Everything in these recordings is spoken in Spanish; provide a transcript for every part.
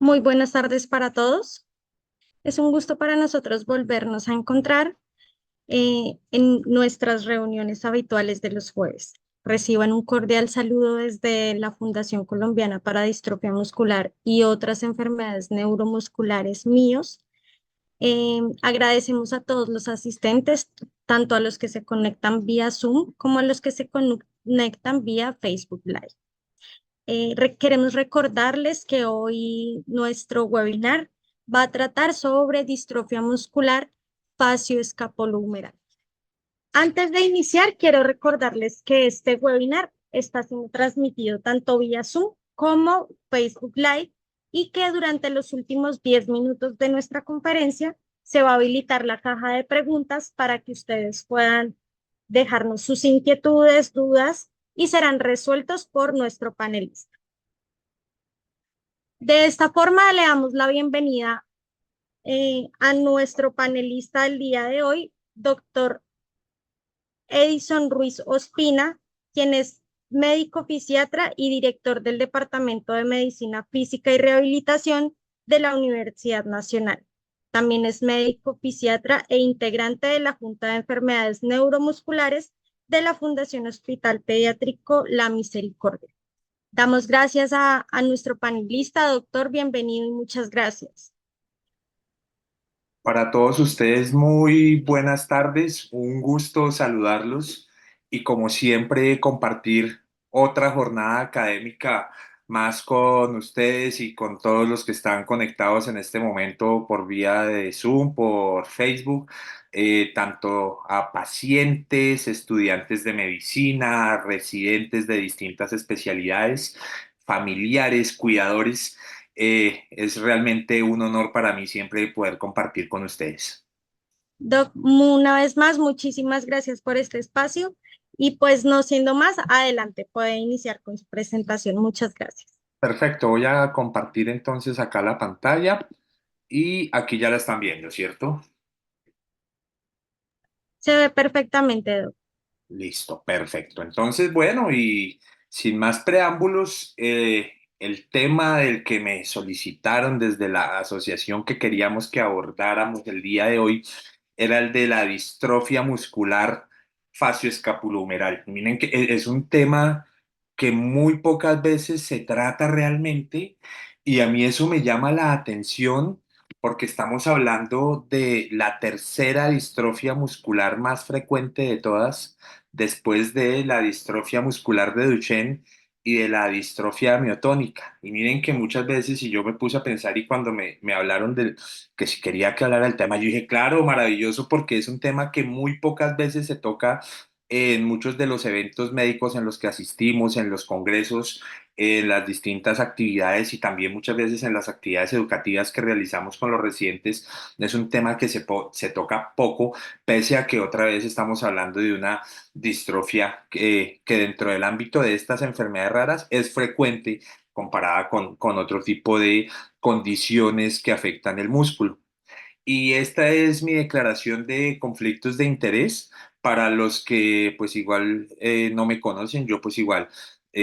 Muy buenas tardes para todos. Es un gusto para nosotros volvernos a encontrar en nuestras reuniones habituales de los jueves. Reciban un cordial saludo desde la Fundación Colombiana para Distrofia Muscular y otras enfermedades neuromusculares míos. Agradecemos a todos los asistentes, tanto a los que se conectan vía Zoom como a los que se conectan vía Facebook Live. Queremos recordarles que hoy nuestro webinar va a tratar sobre distrofia muscular facioscapulohumeral. Antes de iniciar, quiero recordarles que este webinar está siendo transmitido tanto vía Zoom como Facebook Live y que durante los últimos 10 minutos de nuestra conferencia se va a habilitar la caja de preguntas para que ustedes puedan dejarnos sus inquietudes, dudas y serán resueltos por nuestro panelista. De esta forma, le damos la bienvenida a nuestro panelista del día de hoy, doctor Edison Ruiz Ospina, quien es médico fisiatra y director del Departamento de Medicina Física y Rehabilitación de la Universidad Nacional. También es médico fisiatra e integrante de la Junta de Enfermedades Neuromusculares de la Fundación Hospital Pediátrico La Misericordia. Damos gracias a nuestro panelista, doctor, bienvenido y muchas gracias. Para todos ustedes, muy buenas tardes, un gusto saludarlos y como siempre compartir otra jornada académica más con ustedes y con todos los que están conectados en este momento por vía de Zoom, por Facebook, tanto a pacientes, estudiantes de medicina, residentes de distintas especialidades, familiares, cuidadores. Es realmente un honor para mí siempre poder compartir con ustedes. Doc, una vez más, muchísimas gracias por este espacio y pues no siendo más, adelante, puede iniciar con su presentación. Muchas gracias. Perfecto, voy a compartir entonces acá la pantalla y aquí ya la están viendo, ¿cierto? Se ve perfectamente, Doc. Listo, perfecto. Entonces, bueno, y sin más preámbulos, el tema del que me solicitaron desde la asociación que queríamos que abordáramos el día de hoy era el de la distrofia muscular facioscapulohumeral. Miren que es un tema que muy pocas veces se trata realmente y a mí eso me llama la atención porque estamos hablando de la tercera distrofia muscular más frecuente de todas después de la distrofia muscular de Duchenne y de la distrofia miotónica. Y miren que muchas veces, y yo me puse a pensar y cuando me hablaron de que si quería que hablara del tema, yo dije, claro, maravilloso, porque es un tema que muy pocas veces se toca en muchos de los eventos médicos en los que asistimos, en los congresos, en las distintas actividades y también muchas veces en las actividades educativas que realizamos con los residentes. Es un tema que se toca poco, pese a que otra vez estamos hablando de una distrofia que dentro del ámbito de estas enfermedades raras es frecuente comparada con otro tipo de condiciones que afectan el músculo. Y esta es mi declaración de conflictos de interés para los que pues igual no me conocen. Yo pues igual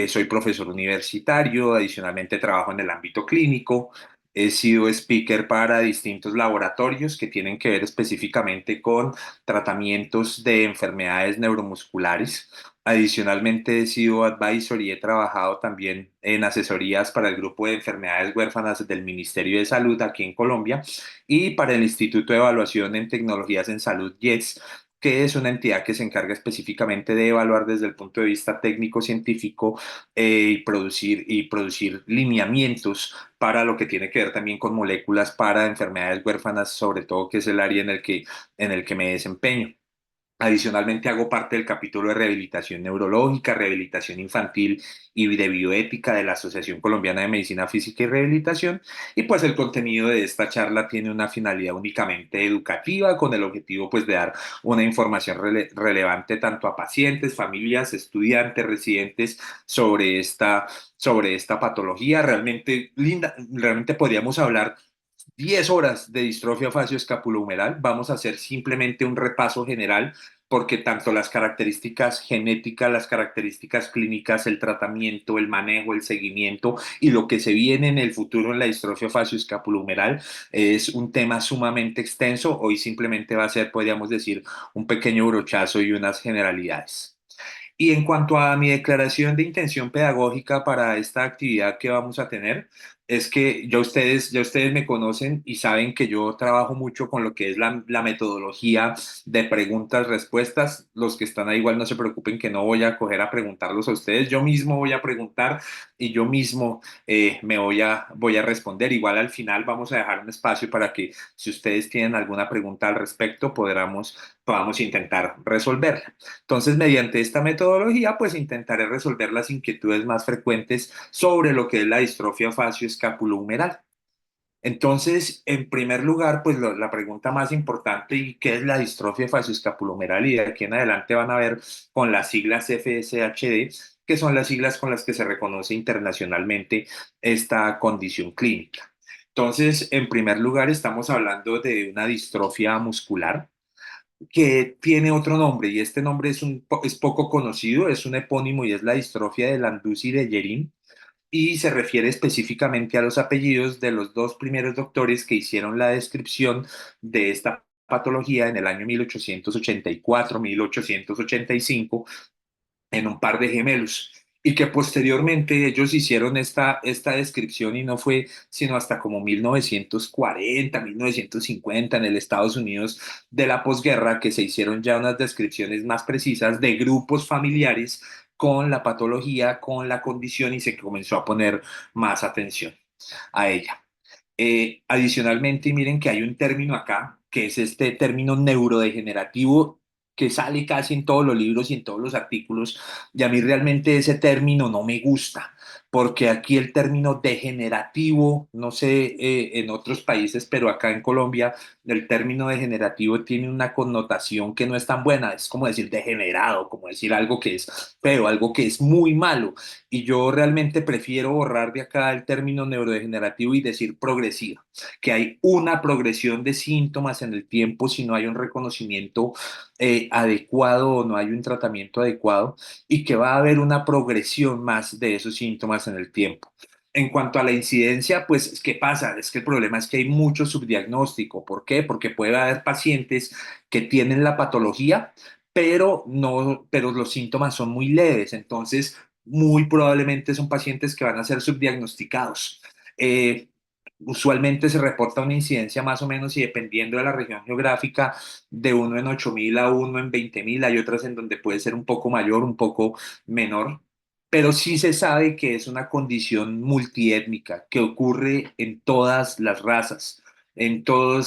soy profesor universitario, adicionalmente trabajo en el ámbito clínico, he sido speaker para distintos laboratorios que tienen que ver específicamente con tratamientos de enfermedades neuromusculares. Adicionalmente he sido advisor y he trabajado también en asesorías para el grupo de enfermedades huérfanas del Ministerio de Salud aquí en Colombia y para el Instituto de Evaluación en Tecnologías en Salud, IETS, que es una entidad que se encarga específicamente de evaluar desde el punto de vista técnico-científico y producir lineamientos para lo que tiene que ver también con moléculas para enfermedades huérfanas, sobre todo que es el área en el que me desempeño. Adicionalmente hago parte del capítulo de rehabilitación neurológica, rehabilitación infantil y de bioética de la Asociación Colombiana de Medicina Física y Rehabilitación. Y pues el contenido de esta charla tiene una finalidad únicamente educativa con el objetivo pues de dar una información relevante tanto a pacientes, familias, estudiantes, residentes sobre esta patología. Realmente linda, realmente podríamos hablar 10 horas de distrofia facioscapulohumeral. Vamos a hacer simplemente un repaso general porque tanto las características genéticas, las características clínicas, el tratamiento, el manejo, el seguimiento y lo que se viene en el futuro en la distrofia facioscapulohumeral es un tema sumamente extenso. Hoy simplemente va a ser, podríamos decir, un pequeño brochazo y unas generalidades. Y en cuanto a mi declaración de intención pedagógica para esta actividad que vamos a tener, es que ya ustedes me conocen y saben que yo trabajo mucho con lo que es la metodología de preguntas-respuestas. Los que están ahí igual no se preocupen que no voy a coger a preguntarlos a ustedes. Yo mismo voy a preguntar y yo mismo voy a responder. Igual al final vamos a dejar un espacio para que si ustedes tienen alguna pregunta al respecto, podamos intentar resolverla. Entonces, mediante esta metodología, pues intentaré resolver las inquietudes más frecuentes sobre lo que es la distrofia facioscapulohumeral. Entonces, en primer lugar, pues la pregunta más importante, ¿y qué es la distrofia facioscapulohumeral? Y de aquí en adelante van a ver con las siglas FSHD, que son las siglas con las que se reconoce internacionalmente esta condición clínica. Entonces, en primer lugar, estamos hablando de una distrofia muscular que tiene otro nombre y este nombre es poco conocido, es un epónimo y es la distrofia de Landus-Dyerin y se refiere específicamente a los apellidos de los dos primeros doctores que hicieron la descripción de esta patología en el año 1884-1885 en un par de gemelos. Y que posteriormente ellos hicieron esta descripción y no fue sino hasta como 1940, 1950 en el Estados Unidos de la posguerra que se hicieron ya unas descripciones más precisas de grupos familiares con la patología, con la condición y se comenzó a poner más atención a ella. Adicionalmente, miren que hay un término acá, que es este término neurodegenerativo, que sale casi en todos los libros y en todos los artículos, y a mí realmente ese término no me gusta, porque aquí el término degenerativo, no sé en otros países, pero acá en Colombia el término degenerativo tiene una connotación que no es tan buena, es como decir degenerado, como decir algo que es feo, algo que es muy malo. Y yo realmente prefiero borrar de acá el término neurodegenerativo y decir progresiva, que hay una progresión de síntomas en el tiempo si no hay un reconocimiento adecuado o no hay un tratamiento adecuado y que va a haber una progresión más de esos síntomas en el tiempo. En cuanto a la incidencia, pues, ¿qué pasa? Es que el problema es que hay mucho subdiagnóstico. ¿Por qué? Porque puede haber pacientes que tienen la patología, pero no, pero los síntomas son muy leves. Entonces, muy probablemente son pacientes que van a ser subdiagnosticados. Usualmente se reporta una incidencia más o menos y dependiendo de la región geográfica, de uno en 8.000 a uno en 20.000, hay otras en donde puede ser un poco mayor, un poco menor, pero sí se sabe que es una condición multiétnica que ocurre en todas las razas, en todo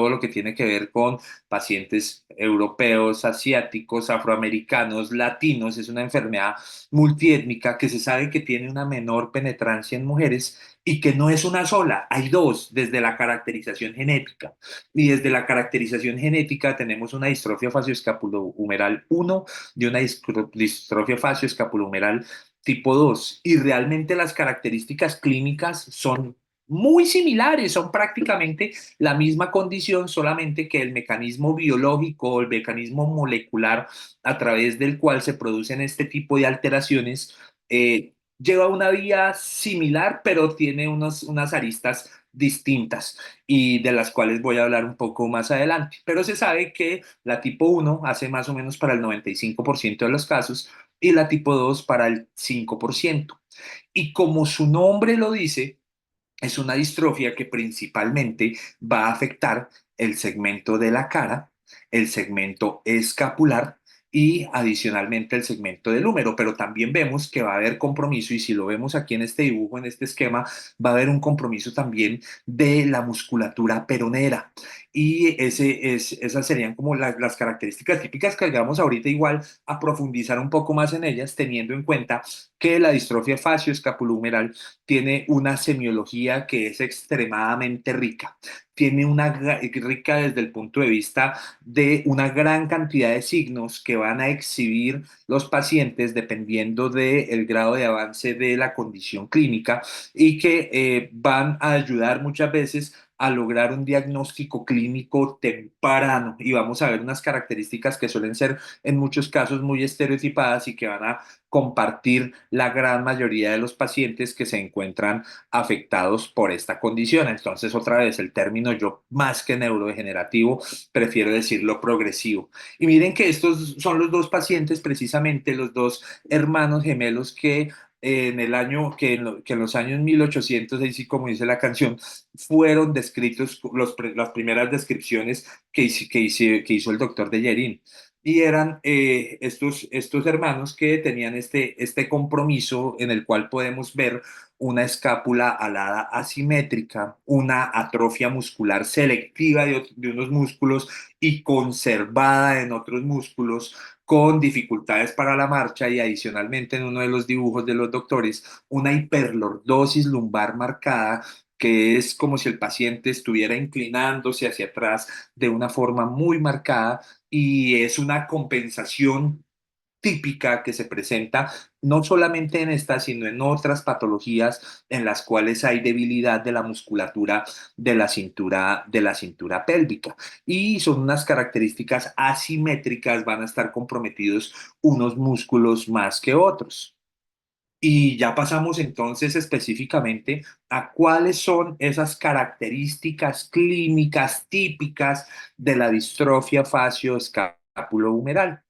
lo que tiene que ver con pacientes europeos, asiáticos, afroamericanos, latinos. Es una enfermedad multiétnica que se sabe que tiene una menor penetrancia en mujeres y que no es una sola, hay dos desde la caracterización genética. Y desde la caracterización genética tenemos una distrofia facioscapulohumeral 1 y una distrofia facioscapulohumeral tipo 2. Y realmente las características clínicas son muy similares, son prácticamente la misma condición, solamente que el mecanismo biológico o el mecanismo molecular a través del cual se producen este tipo de alteraciones lleva una vía similar, pero tiene unas aristas distintas y de las cuales voy a hablar un poco más adelante. Pero se sabe que la tipo 1 hace más o menos para el 95% de los casos y la tipo 2 para el 5%. Y como su nombre lo dice, es una distrofia que principalmente va a afectar el segmento de la cara, el segmento escapular y adicionalmente el segmento del húmero, pero también vemos que va a haber compromiso y si lo vemos aquí en este dibujo, en este esquema, va a haber un compromiso también de la musculatura peronera y esas serían como las características típicas que vamos ahorita igual a profundizar un poco más en ellas, teniendo en cuenta que la distrofia facioscapulohumeral tiene una semiología que es extremadamente rica. Tiene rica desde el punto de vista de una gran cantidad de signos que van a exhibir los pacientes dependiendo del grado de avance de la condición clínica y que van a ayudar muchas veces a lograr un diagnóstico clínico temprano y vamos a ver unas características que suelen ser en muchos casos muy estereotipadas y que van a compartir la gran mayoría de los pacientes que se encuentran afectados por esta condición. Entonces, otra vez, el término yo más que neurodegenerativo, prefiero decirlo progresivo. Y miren que estos son los dos pacientes, precisamente los dos hermanos gemelos que en el año, que en los años 1800, así como dice la canción, fueron descritos las primeras descripciones que hizo el doctor de Yerin. Y eran estos hermanos que tenían este compromiso en el cual podemos ver una escápula alada asimétrica, una atrofia muscular selectiva de unos músculos y conservada en otros músculos, con dificultades para la marcha y adicionalmente en uno de los dibujos de los doctores, una hiperlordosis lumbar marcada, que es como si el paciente estuviera inclinándose hacia atrás de una forma muy marcada y es una compensación típica que se presenta no solamente en esta, sino en otras patologías en las cuales hay debilidad de la musculatura de la cintura pélvica. Y son unas características asimétricas, van a estar comprometidos unos músculos más que otros. Y ya pasamos entonces específicamente a cuáles son esas características clínicas típicas de la distrofia facio-escapulohumeral.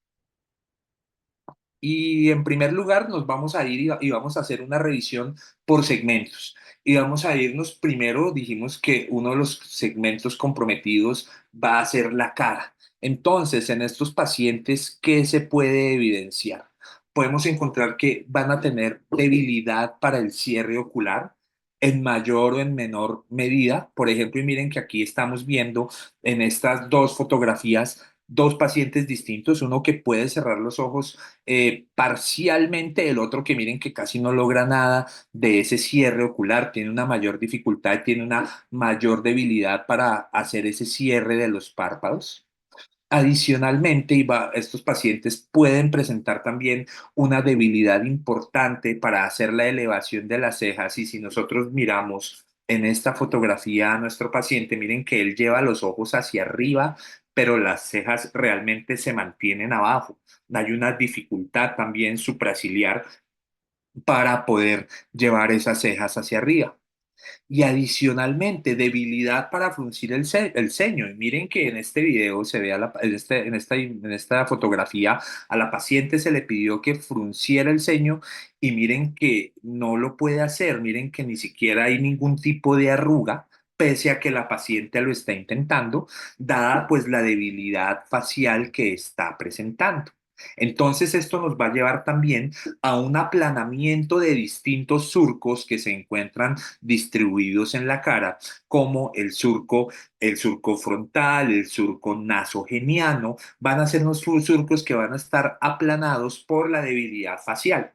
Y en primer lugar nos vamos a ir y vamos a hacer una revisión por segmentos. Y vamos a irnos primero, dijimos que uno de los segmentos comprometidos va a ser la cara. Entonces, en estos pacientes, ¿qué se puede evidenciar? Podemos encontrar que van a tener debilidad para el cierre ocular en mayor o en menor medida. Por ejemplo, y miren que aquí estamos viendo en estas dos fotografías dos pacientes distintos, uno que puede cerrar los ojos parcialmente, el otro que miren que casi no logra nada de ese cierre ocular, tiene una mayor dificultad, tiene una mayor debilidad para hacer ese cierre de los párpados. Adicionalmente, estos pacientes pueden presentar también una debilidad importante para hacer la elevación de las cejas y si nosotros miramos en esta fotografía a nuestro paciente, miren que él lleva los ojos hacia arriba, pero las cejas realmente se mantienen abajo. Hay una dificultad también supraciliar para poder llevar esas cejas hacia arriba y adicionalmente debilidad para fruncir el ceño. Y miren que en este video se ve en esta fotografía a la paciente se le pidió que frunciera el ceño y miren que no lo puede hacer, miren que ni siquiera hay ningún tipo de arruga pese a que la paciente lo está intentando, dada pues la debilidad facial que está presentando. Entonces esto nos va a llevar también a un aplanamiento de distintos surcos que se encuentran distribuidos en la cara, como el surco frontal, el surco nasogeniano, van a ser unos surcos que van a estar aplanados por la debilidad facial.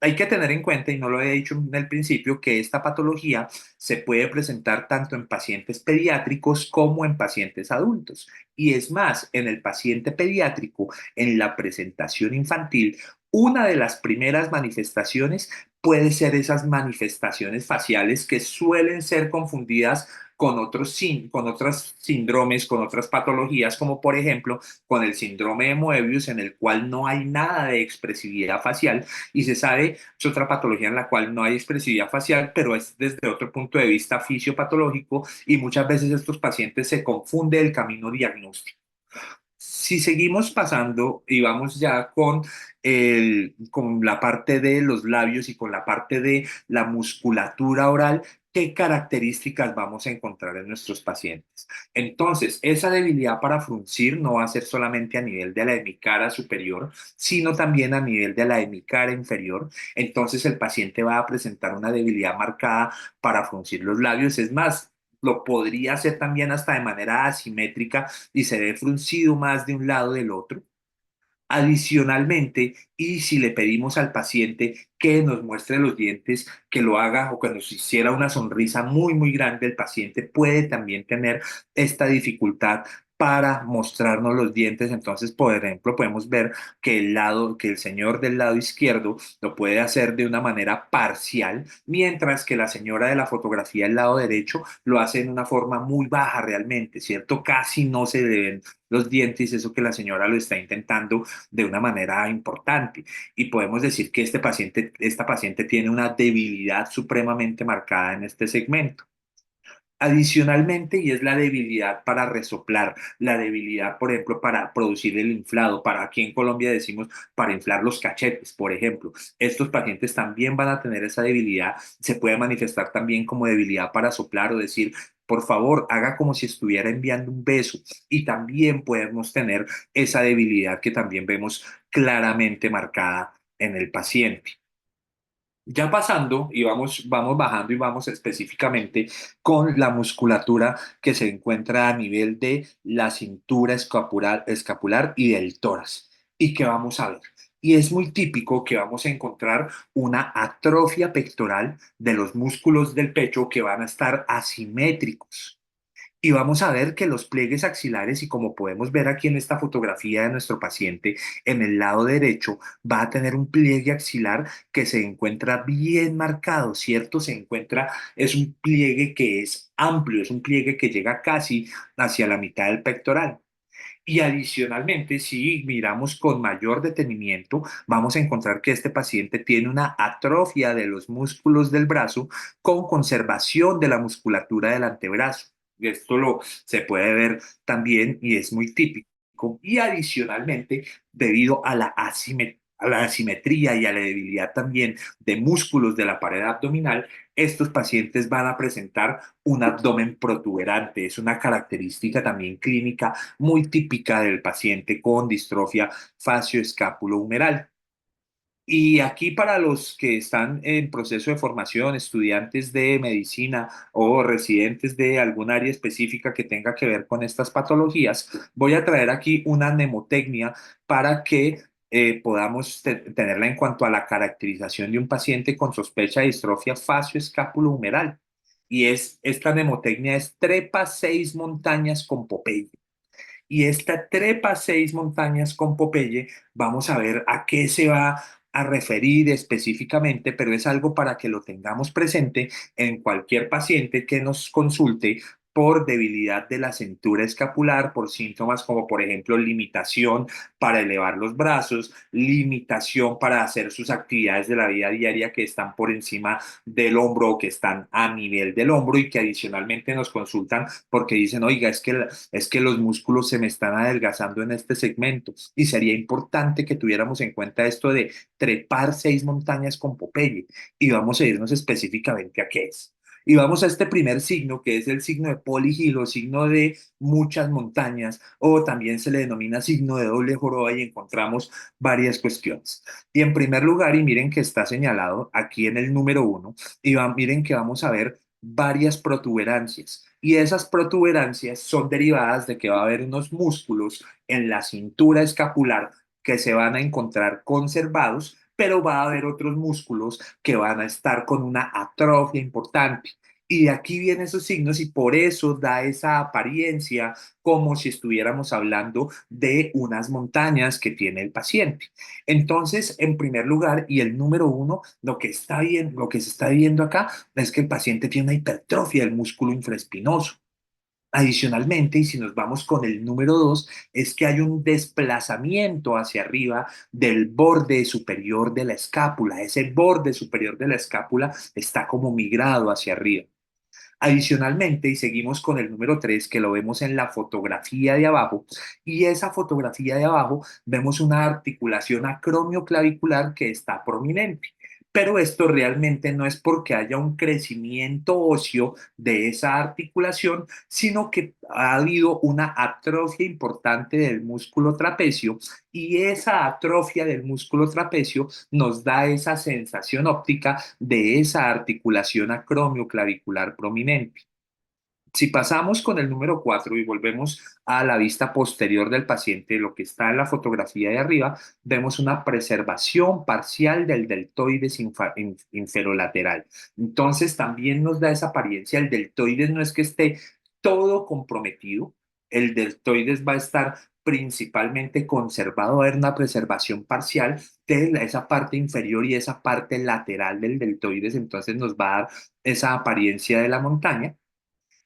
Hay que tener en cuenta, y no lo he dicho en el principio, que esta patología se puede presentar tanto en pacientes pediátricos como en pacientes adultos. Y es más, en el paciente pediátrico, en la presentación infantil, una de las primeras manifestaciones puede ser esas manifestaciones faciales que suelen ser confundidas con otros síndromes, con otras patologías, como por ejemplo con el síndrome de Moebius, en el cual no hay nada de expresividad facial y se sabe, es otra patología en la cual no hay expresividad facial, pero es desde otro punto de vista fisiopatológico y muchas veces estos pacientes se confunde el camino diagnóstico. Si seguimos pasando y vamos ya con la parte de los labios y con la parte de la musculatura oral, ¿qué características vamos a encontrar en nuestros pacientes? Entonces, esa debilidad para fruncir no va a ser solamente a nivel de la hemicara superior, sino también a nivel de la hemicara inferior. Entonces, el paciente va a presentar una debilidad marcada para fruncir los labios. Es más, lo podría hacer también hasta de manera asimétrica y se ve fruncido más de un lado del otro. Adicionalmente, y si le pedimos al paciente que nos muestre los dientes, que lo haga o que nos hiciera una sonrisa muy, muy grande, el paciente puede también tener esta dificultad para mostrarnos los dientes. Entonces, por ejemplo, podemos ver que el señor del lado izquierdo lo puede hacer de una manera parcial, mientras que la señora de la fotografía del lado derecho lo hace en una forma muy baja realmente, ¿cierto? Casi no se le ven los dientes, eso que la señora lo está intentando de una manera importante. Y podemos decir que esta paciente tiene una debilidad supremamente marcada en este segmento. Adicionalmente, y es la debilidad para resoplar, la debilidad, por ejemplo, para producir el inflado, para aquí en Colombia decimos para inflar los cachetes, por ejemplo. Estos pacientes también van a tener esa debilidad, se puede manifestar también como debilidad para soplar o decir, por favor, haga como si estuviera enviando un beso. Y también podemos tener esa debilidad que también vemos claramente marcada en el paciente. Ya pasando y vamos bajando y vamos específicamente con la musculatura que se encuentra a nivel de la cintura escapular y del tórax. ¿Y qué vamos a ver? Y es muy típico que vamos a encontrar una atrofia pectoral de los músculos del pecho que van a estar asimétricos. Y vamos a ver que los pliegues axilares, y como podemos ver aquí en esta fotografía de nuestro paciente, en el lado derecho va a tener un pliegue axilar que se encuentra bien marcado, ¿cierto? Es un pliegue que es amplio, es un pliegue que llega casi hacia la mitad del pectoral. Y adicionalmente, si miramos con mayor detenimiento, vamos a encontrar que este paciente tiene una atrofia de los músculos del brazo con conservación de la musculatura del antebrazo. Se puede ver también y es muy típico. Y adicionalmente, debido a a la asimetría y a la debilidad también de músculos de la pared abdominal, estos pacientes van a presentar un abdomen protuberante. Es una característica también clínica muy típica del paciente con distrofia facio-escápulo-humeral. Y aquí para los que están en proceso de formación, estudiantes de medicina o residentes de algún área específica que tenga que ver con estas patologías, voy a traer aquí una mnemotecnia para que podamos tenerla en cuanto a la caracterización de un paciente con sospecha de distrofia facio-escápulo-humeral. Esta mnemotecnia es trepa 6 montañas con Popeye. Y esta trepa 6 montañas con Popeye, vamos a ver a qué se va a referir específicamente, pero es algo para que lo tengamos presente en cualquier paciente que nos consulte por debilidad de la cintura escapular, por síntomas como por ejemplo limitación para elevar los brazos, limitación para hacer sus actividades de la vida diaria que están por encima del hombro o que están a nivel del hombro y que adicionalmente nos consultan porque dicen, oiga, es que los músculos se me están adelgazando en este segmento y sería importante que tuviéramos en cuenta esto de trepar 6 montañas con Popeye y vamos a irnos específicamente a qué es. Y vamos a este primer signo, que es el signo de Polyhill o signo de muchas montañas, o también se le denomina signo de doble joroba y encontramos varias cuestiones. Y en primer lugar, y miren que está señalado aquí en el número 1, miren que vamos a ver varias protuberancias. Y esas protuberancias son derivadas de que va a haber unos músculos en la cintura escapular que se van a encontrar conservados, pero va a haber otros músculos que van a estar con una atrofia importante. Y de aquí vienen esos signos y por eso da esa apariencia como si estuviéramos hablando de unas montañas que tiene el paciente. Entonces, en primer lugar, y el número 1, lo que se está viendo acá es que el paciente tiene una hipertrofia del músculo infraespinoso. Adicionalmente, y si nos vamos con el número 2, es que hay un desplazamiento hacia arriba del borde superior de la escápula. Ese borde superior de la escápula está como migrado hacia arriba. Adicionalmente, y seguimos con el número 3 que lo vemos en la fotografía de abajo, y esa fotografía de abajo vemos una articulación acromioclavicular que está prominente. Pero esto realmente no es porque haya un crecimiento óseo de esa articulación, sino que ha habido una atrofia importante del músculo trapecio y esa atrofia del músculo trapecio nos da esa sensación óptica de esa articulación acromioclavicular prominente. Si pasamos con el número 4 y volvemos a la vista posterior del paciente, lo que está en la fotografía de arriba, vemos una preservación parcial del deltoides inferolateral. Entonces también nos da esa apariencia, el deltoides no es que esté todo comprometido, el deltoides va a estar principalmente conservado, va a haber una preservación parcial de esa parte inferior y esa parte lateral del deltoides, entonces nos va a dar esa apariencia de la montaña.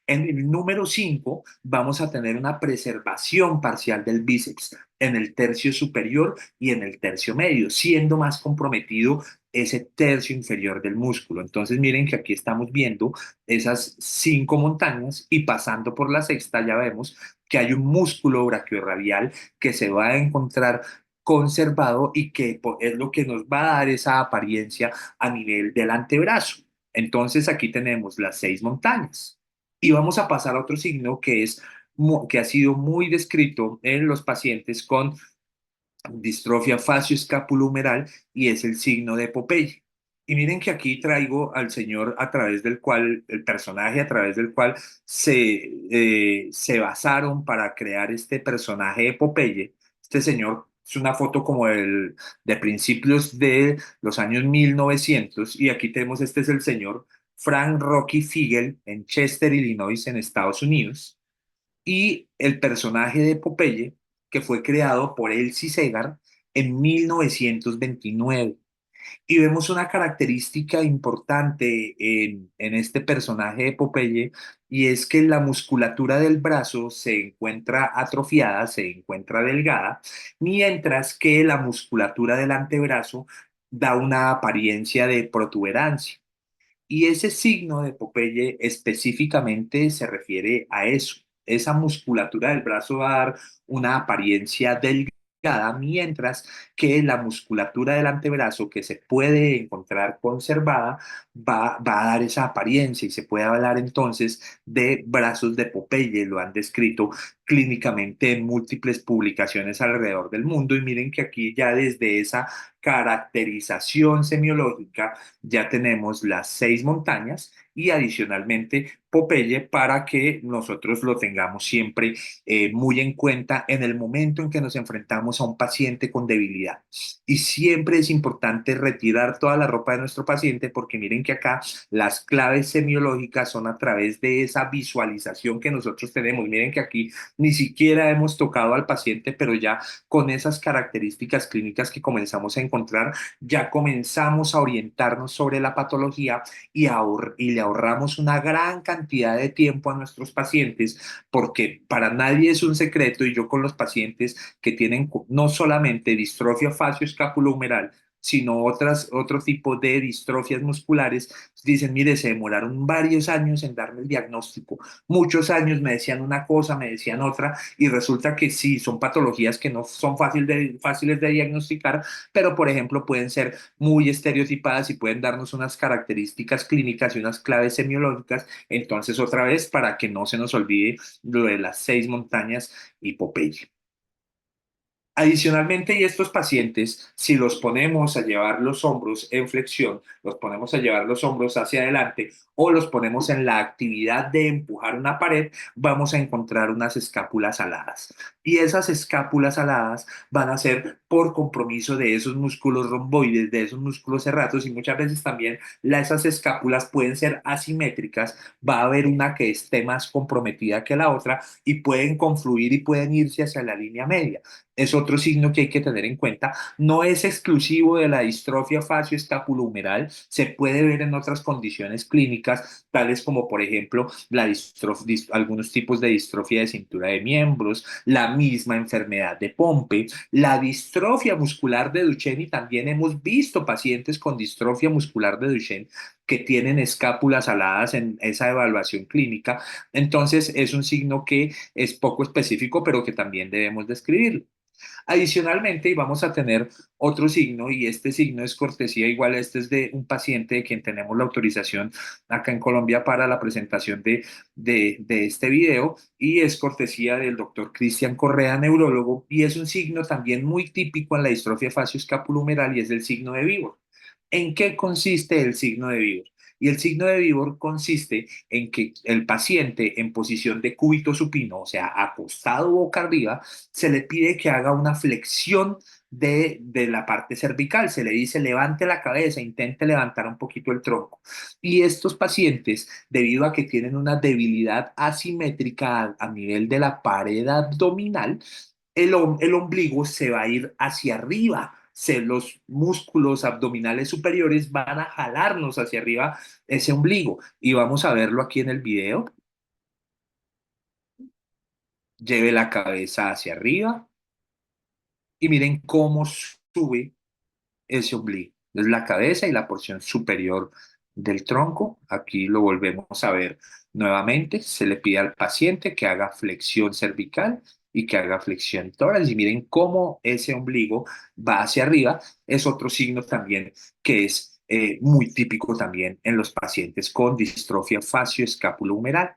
En el número 5 vamos a tener una preservación parcial del bíceps en el tercio superior y en el tercio medio, siendo más comprometido ese tercio inferior del músculo. Entonces miren que aquí estamos viendo esas 5 montañas y pasando por la sexta ya vemos que hay un músculo brachiorradial que se va a encontrar conservado y que es lo que nos va a dar esa apariencia a nivel del antebrazo. Entonces aquí tenemos las 6 montañas. Y vamos a pasar a otro signo que que ha sido muy descrito en los pacientes con distrofia facioscapulohumeral y es el signo de Popeye. Y miren que aquí traigo al señor a través del cual, el personaje a través del cual se basaron para crear este personaje de Popeye. Este señor es una foto como de principios de los años 1900 y aquí tenemos, este es el señor Frank Rocky Figel en Chester, Illinois, en Estados Unidos y el personaje de Popeye, que fue creado por Elsie Segar en 1929. Y vemos una característica importante en este personaje de Popeye, y es que la musculatura del brazo se encuentra atrofiada, se encuentra delgada, mientras que la musculatura del antebrazo da una apariencia de protuberancia. Y ese signo de Popeye específicamente se refiere a eso. Esa musculatura del brazo va a dar una apariencia delgada, mientras que la musculatura del antebrazo, que se puede encontrar conservada, va a dar esa apariencia y se puede hablar entonces de brazos de Popeye. Lo han descrito clínicamente en múltiples publicaciones alrededor del mundo y miren que aquí ya desde esa caracterización semiológica ya tenemos las 6 montañas y adicionalmente Popeye para que nosotros lo tengamos siempre muy en cuenta en el momento en que nos enfrentamos a un paciente con debilidad. Y siempre es importante retirar toda la ropa de nuestro paciente porque miren que acá las claves semiológicas son a través de esa visualización que nosotros tenemos. Miren que aquí ni siquiera hemos tocado al paciente, pero ya con esas características clínicas que comenzamos a encontrar, ya comenzamos a orientarnos sobre la patología y le ahorramos una gran cantidad de tiempo a nuestros pacientes, porque para nadie es un secreto, y yo con los pacientes que tienen no solamente distrofia facioscapulohumeral, sino otro tipo de distrofias musculares, dicen, mire, se demoraron varios años en darme el diagnóstico, muchos años me decían una cosa, me decían otra, y resulta que sí, son patologías que no son fáciles de diagnosticar, pero por ejemplo pueden ser muy estereotipadas y pueden darnos unas características clínicas y unas claves semiológicas. Entonces, otra vez, para que no se nos olvide lo de las 6 montañas y Popeye. Adicionalmente, y estos pacientes, si los ponemos a llevar los hombros en flexión, los ponemos a llevar los hombros hacia adelante o los ponemos en la actividad de empujar una pared, vamos a encontrar unas escápulas aladas. Y esas escápulas aladas van a ser por compromiso de esos músculos romboides, de esos músculos serratos, y muchas veces también esas escápulas pueden ser asimétricas. Va a haber una que esté más comprometida que la otra y pueden confluir y pueden irse hacia la línea media. Es otro signo que hay que tener en cuenta. No es exclusivo de la distrofia facioscapulohumeral, se puede ver en otras condiciones clínicas, tales como, por ejemplo, algunos tipos de distrofia de cintura de miembros, la misma enfermedad de Pompe, la distrofia muscular de Duchenne, y también hemos visto pacientes con distrofia muscular de Duchenne que tienen escápulas aladas en esa evaluación clínica. Entonces, es un signo que es poco específico, pero que también debemos describirlo. Adicionalmente, y vamos a tener otro signo, y este signo es cortesía, igual este es de un paciente de quien tenemos la autorización acá en Colombia para la presentación de este video, y es cortesía del doctor Cristian Correa, neurólogo, y es un signo también muy típico en la distrofia facioscapulohumeral y es el signo de Víbor. ¿En qué consiste el signo de Víbor? Y el signo de Víbor consiste en que el paciente en posición de cúbito supino, o sea, acostado boca arriba, se le pide que haga una flexión de la parte cervical. Se le dice levante la cabeza, intente levantar un poquito el tronco. Y estos pacientes, debido a que tienen una debilidad asimétrica a nivel de la pared abdominal, el ombligo se va a ir hacia arriba. Los músculos abdominales superiores van a jalarnos hacia arriba ese ombligo. Y vamos a verlo aquí en el video. Lleve la cabeza hacia arriba y miren cómo sube ese ombligo. Es la cabeza y la porción superior del tronco. Aquí lo volvemos a ver nuevamente. Se le pide al paciente que haga flexión cervical y que haga flexión tórax. Y miren cómo ese ombligo va hacia arriba. Es otro signo también que es muy típico también en los pacientes con distrofia facio-escapulohumeral.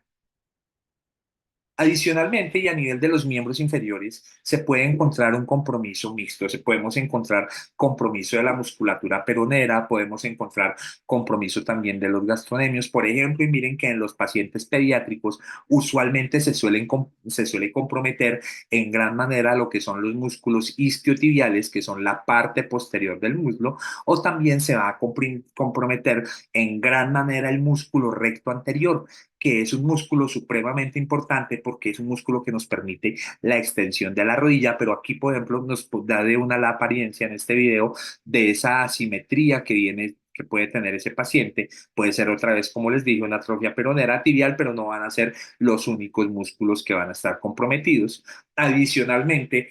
Adicionalmente, y a nivel de los miembros inferiores, se puede encontrar un compromiso mixto. Podemos encontrar compromiso de la musculatura peronera, podemos encontrar compromiso también de los gastronemios, por ejemplo, y miren que en los pacientes pediátricos usualmente se suele comprometer en gran manera lo que son los músculos isquiotibiales, que son la parte posterior del muslo, o también se va a comprometer en gran manera el músculo recto anterior, que es un músculo supremamente importante porque es un músculo que nos permite la extensión de la rodilla, pero aquí, por ejemplo, nos da de una la apariencia en este video de esa asimetría que puede tener ese paciente. Puede ser otra vez, como les dije, una atrofia peronera tibial, pero no van a ser los únicos músculos que van a estar comprometidos. Adicionalmente,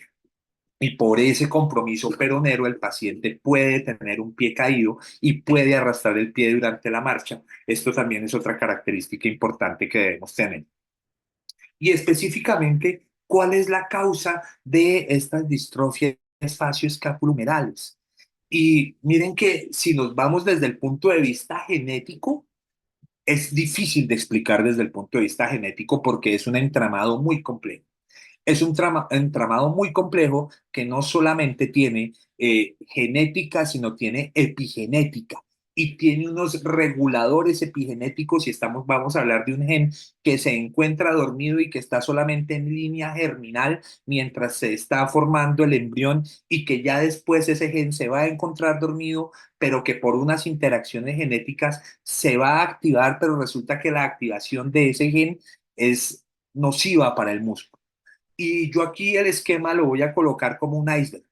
y por ese compromiso peronero, el paciente puede tener un pie caído y puede arrastrar el pie durante la marcha. Esto también es otra característica importante que debemos tener. Y específicamente, ¿cuál es la causa de estas distrofias facioscapulohumerales? Y miren que si nos vamos desde el punto de vista genético, es difícil de explicar desde el punto de vista genético porque es un entramado muy complejo. Es un entramado muy complejo que no solamente tiene genética, sino tiene epigenética y tiene unos reguladores epigenéticos y vamos a hablar de un gen que se encuentra dormido y que está solamente en línea germinal mientras se está formando el embrión y que ya después ese gen se va a encontrar dormido, pero que por unas interacciones genéticas se va a activar, pero resulta que la activación de ese gen es nociva para el músculo. Y yo aquí el esquema lo voy a colocar como un iceberg,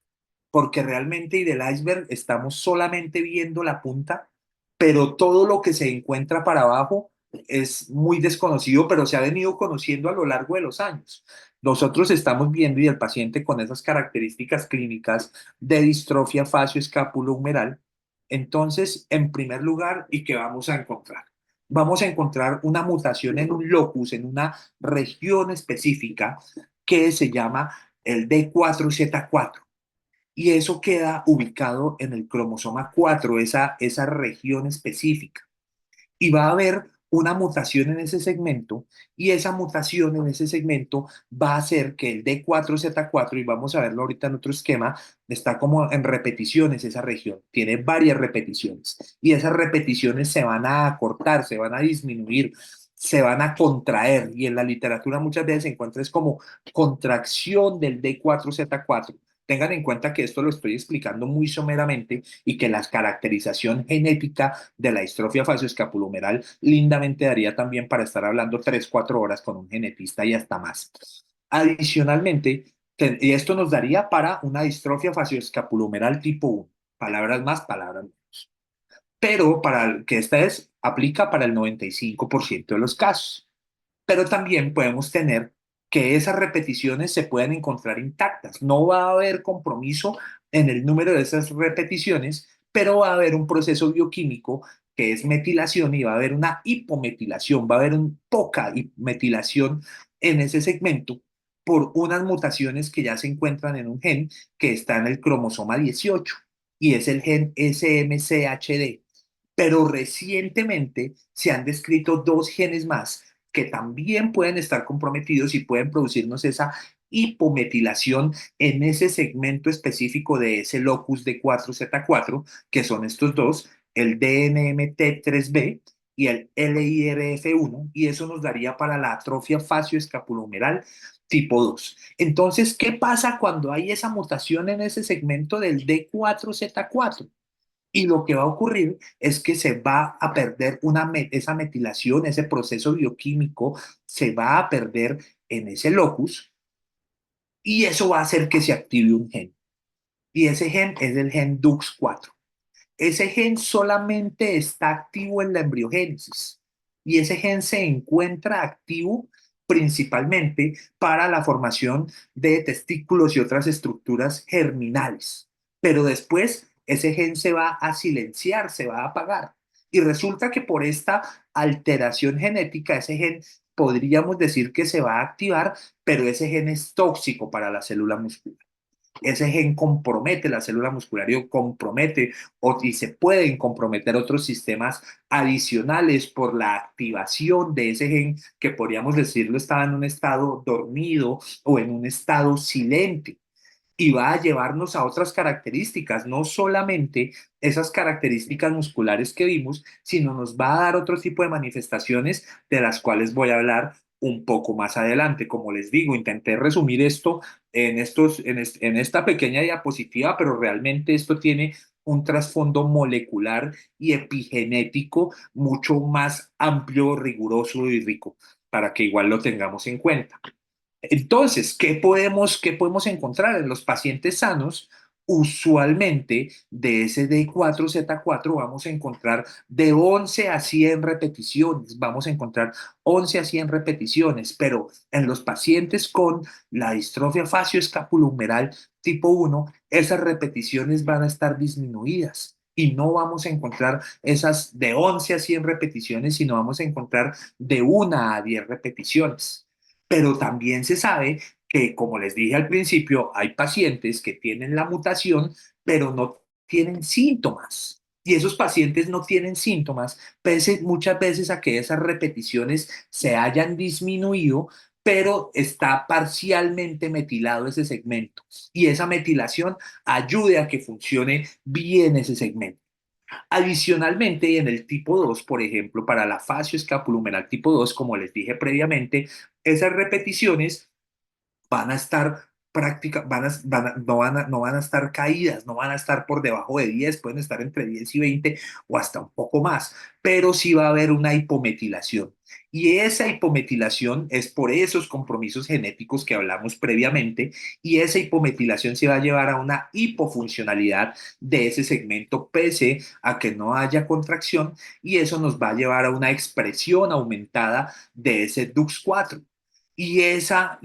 porque realmente y del iceberg estamos solamente viendo la punta, pero todo lo que se encuentra para abajo es muy desconocido, pero se ha venido conociendo a lo largo de los años. Nosotros estamos viendo y el paciente con esas características clínicas de distrofia facio-escapulohumeral, entonces, en primer lugar, ¿y qué vamos a encontrar? Vamos a encontrar una mutación en un locus, en una región específica que se llama el D4Z4. Y eso queda ubicado en el cromosoma 4, esa región específica. Y va a haber una mutación en ese segmento y esa mutación en ese segmento va a hacer que el D4Z4, y vamos a verlo ahorita en otro esquema, está como en repeticiones esa región, tiene varias repeticiones y esas repeticiones se van a acortar, se van a disminuir, se van a contraer y en la literatura muchas veces se encuentra es como contracción del D4Z4. Tengan en cuenta que esto lo estoy explicando muy someramente y que la caracterización genética de la distrofia facioscapulohumeral lindamente daría también para estar hablando 3, 4 horas con un genetista y hasta más. Adicionalmente, y esto nos daría para una distrofia facioscapulohumeral tipo 1. Palabras más, palabras menos. Pero que esta aplica para el 95% de los casos. Pero también podemos tener que esas repeticiones se pueden encontrar intactas. No va a haber compromiso en el número de esas repeticiones, pero va a haber un proceso bioquímico que es metilación y va a haber una hipometilación, va a haber poca metilación en ese segmento por unas mutaciones que ya se encuentran en un gen que está en el cromosoma 18 y es el gen SMCHD. Pero recientemente se han descrito dos genes más que también pueden estar comprometidos y pueden producirnos esa hipometilación en ese segmento específico de ese locus de 4Z4, que son estos dos, el DNMT3B y el LIRF1, y eso nos daría para la atrofia facioscapulohumeral tipo 2. Entonces, ¿qué pasa cuando hay esa mutación en ese segmento del D4Z4? Y lo que va a ocurrir es que se va a perder esa metilación, ese proceso bioquímico se va a perder en ese locus y eso va a hacer que se active un gen. Y ese gen es el gen DUX4. Ese gen solamente está activo en la embriogénesis y ese gen se encuentra activo principalmente para la formación de testículos y otras estructuras germinales. Pero después ese gen se va a silenciar, se va a apagar. Y resulta que por esta alteración genética, ese gen podríamos decir que se va a activar, pero ese gen es tóxico para la célula muscular. Ese gen compromete la célula muscular y compromete y se pueden comprometer otros sistemas adicionales por la activación de ese gen que podríamos decirlo estaba en un estado dormido o en un estado silente y va a llevarnos a otras características, no solamente esas características musculares que vimos, sino nos va a dar otro tipo de manifestaciones de las cuales voy a hablar un poco más adelante. Como les digo, intenté resumir esto en esta pequeña diapositiva, pero realmente esto tiene un trasfondo molecular y epigenético mucho más amplio, riguroso y rico, para que igual lo tengamos en cuenta. Entonces, ¿qué podemos encontrar en los pacientes sanos? Usualmente de ese D4Z4 vamos a encontrar de 11 a 100 repeticiones, vamos a encontrar 11 a 100 repeticiones, pero en los pacientes con la distrofia facioscapulohumeral tipo 1, esas repeticiones van a estar disminuidas y no vamos a encontrar esas de 11 a 100 repeticiones, sino vamos a encontrar de 1 a 10 repeticiones. Pero también se sabe que, como les dije al principio, hay pacientes que tienen la mutación, pero no tienen síntomas. Y esos pacientes no tienen síntomas, pese muchas veces a que esas repeticiones se hayan disminuido, pero está parcialmente metilado ese segmento. Y esa metilación ayude a que funcione bien ese segmento. Adicionalmente, en el tipo 2, por ejemplo, para la fascio escapulumeral tipo 2, como les dije previamente, esas repeticiones van a estar no van a estar caídas, no van a estar por debajo de 10, pueden estar entre 10 y 20 o hasta un poco más, pero sí va a haber una hipometilación. Y esa hipometilación es por esos compromisos genéticos que hablamos previamente, y esa hipometilación se va a llevar a una hipofuncionalidad de ese segmento pese a que no haya contracción, y eso nos va a llevar a una expresión aumentada de ese DUX4. Y esa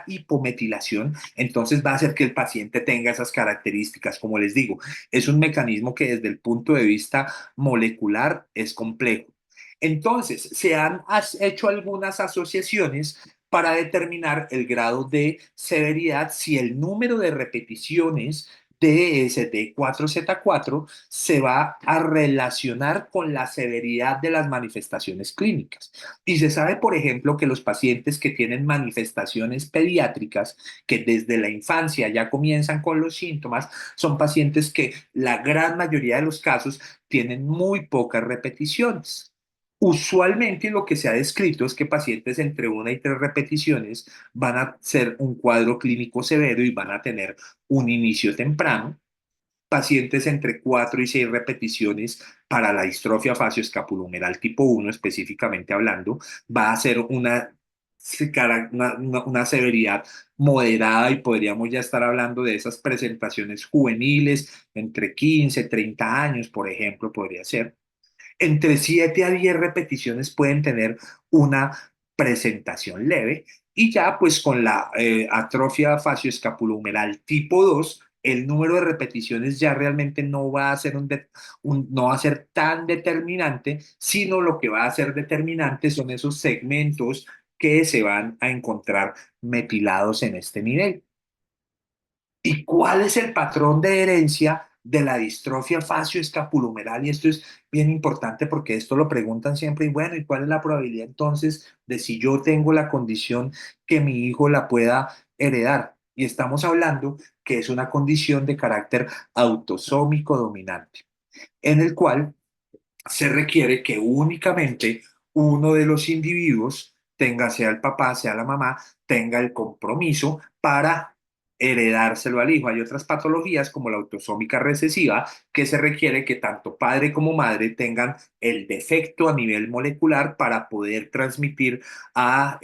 hipometilación, entonces va a hacer que el paciente tenga esas características. Como les digo, es un mecanismo que desde el punto de vista molecular es complejo. Entonces, se han hecho algunas asociaciones para determinar el grado de severidad si el número de repeticiones de ese D4Z4 se va a relacionar con la severidad de las manifestaciones clínicas. Y se sabe, por ejemplo, que los pacientes que tienen manifestaciones pediátricas, que desde la infancia ya comienzan con los síntomas, son pacientes que la gran mayoría de los casos tienen muy pocas repeticiones. Usualmente lo que se ha descrito es que pacientes entre 1 y 3 repeticiones van a ser un cuadro clínico severo y van a tener un inicio temprano. Pacientes entre 4 y 6 repeticiones para la distrofia facioscapulohumeral tipo 1 específicamente hablando, va a ser una severidad moderada y podríamos ya estar hablando de esas presentaciones juveniles entre 15 30 años, por ejemplo, podría ser. Entre 7 a 10 repeticiones pueden tener una presentación leve y ya pues con la atrofia facioscapulohumeral tipo 2 el número de repeticiones ya realmente no va a ser no va a ser tan determinante, sino lo que va a ser determinante son esos segmentos que se van a encontrar metilados en este nivel. ¿Y cuál es el patrón de herencia de la distrofia facioscapulohumeral? Y esto es bien importante porque esto lo preguntan siempre. Y bueno, ¿y cuál es la probabilidad entonces de si yo tengo la condición que mi hijo la pueda heredar? Y estamos hablando que es una condición de carácter autosómico dominante, en el cual se requiere que únicamente uno de los individuos tenga, sea el papá, sea la mamá, tenga el compromiso para heredárselo al hijo. Hay otras patologías como la autosómica recesiva que se requiere que tanto padre como madre tengan el defecto a nivel molecular para poder transmitir a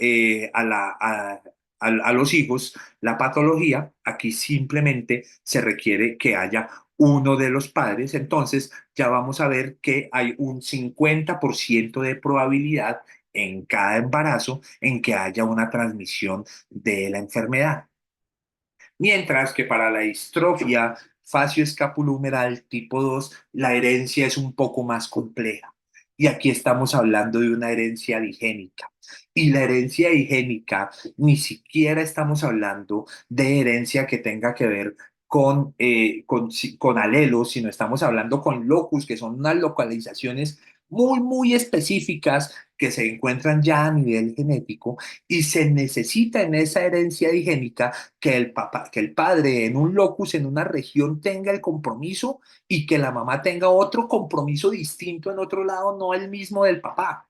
los hijos la patología. Aquí simplemente se requiere que haya uno de los padres. Entonces ya vamos a ver que hay un 50% de probabilidad en cada embarazo en que haya una transmisión de la enfermedad. Mientras que para la distrofia facioscapulohumeral tipo 2 la herencia es un poco más compleja. Y aquí estamos hablando de una herencia digénica. Y la herencia digénica, ni siquiera estamos hablando de herencia que tenga que ver con alelos, sino estamos hablando con locus, que son unas localizaciones muy específicas que se encuentran ya a nivel genético y se necesita en esa herencia digénica que el padre en un locus, en una región, tenga el compromiso y que la mamá tenga otro compromiso distinto en otro lado, no el mismo del papá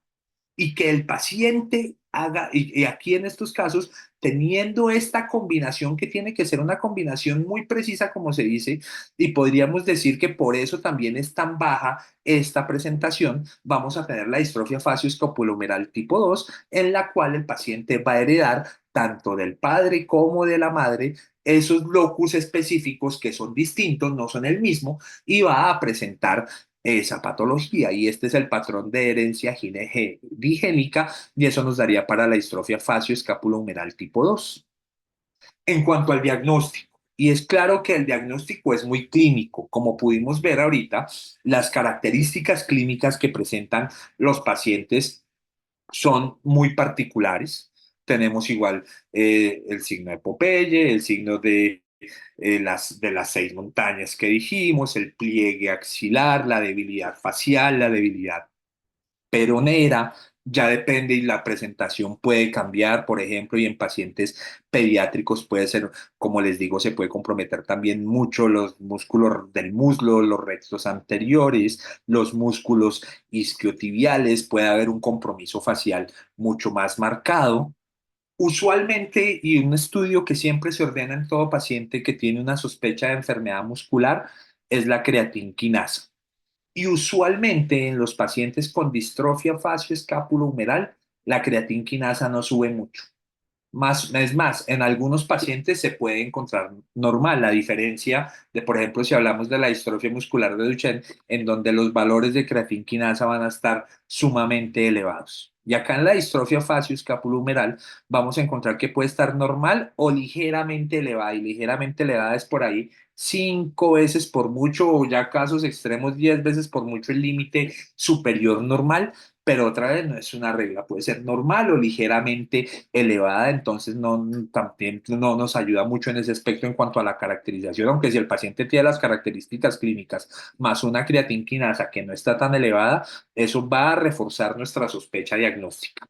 y que el paciente haga, y aquí en estos casos, teniendo esta combinación que tiene que ser una combinación muy precisa, como se dice, y podríamos decir que por eso también es tan baja esta presentación, vamos a tener la distrofia facioscapulohumeral tipo 2 en la cual el paciente va a heredar tanto del padre como de la madre esos locus específicos que son distintos, no son el mismo, y va a presentar esa patología. Y este es el patrón de herencia digénica y eso nos daría para la distrofia facioscapulohumeral tipo 2. En cuanto al diagnóstico, y es claro que el diagnóstico es muy clínico, como pudimos ver ahorita, las características clínicas que presentan los pacientes son muy particulares. Tenemos igual el signo de Popeye, el signo de las 6 montañas que dijimos, el pliegue axilar, la debilidad facial, la debilidad peronera, ya depende y la presentación puede cambiar, por ejemplo, y en pacientes pediátricos puede ser, como les digo, se puede comprometer también mucho los músculos del muslo, los rectos anteriores, los músculos isquiotibiales, puede haber un compromiso facial mucho más marcado. Usualmente, y un estudio que siempre se ordena en todo paciente que tiene una sospecha de enfermedad muscular, es la creatinquinasa. Y usualmente en los pacientes con distrofia facioscapulohumeral, la creatinquinasa no sube mucho. Más, es más, en algunos pacientes se puede encontrar normal. La diferencia de, por ejemplo, si hablamos de la distrofia muscular de Duchenne, en donde los valores de creatinquinasa van a estar sumamente elevados. Y acá en la distrofia facioscapulohumeral vamos a encontrar que puede estar normal o ligeramente elevada. Y ligeramente elevada es por ahí 5 veces por mucho, o ya casos extremos 10 veces por mucho el límite superior normal, pero otra vez no es una regla, puede ser normal o ligeramente elevada, entonces no, también no nos ayuda mucho en ese aspecto en cuanto a la caracterización, aunque si el paciente tiene las características clínicas más una creatinquinasa que no está tan elevada, eso va a reforzar nuestra sospecha diagnóstica.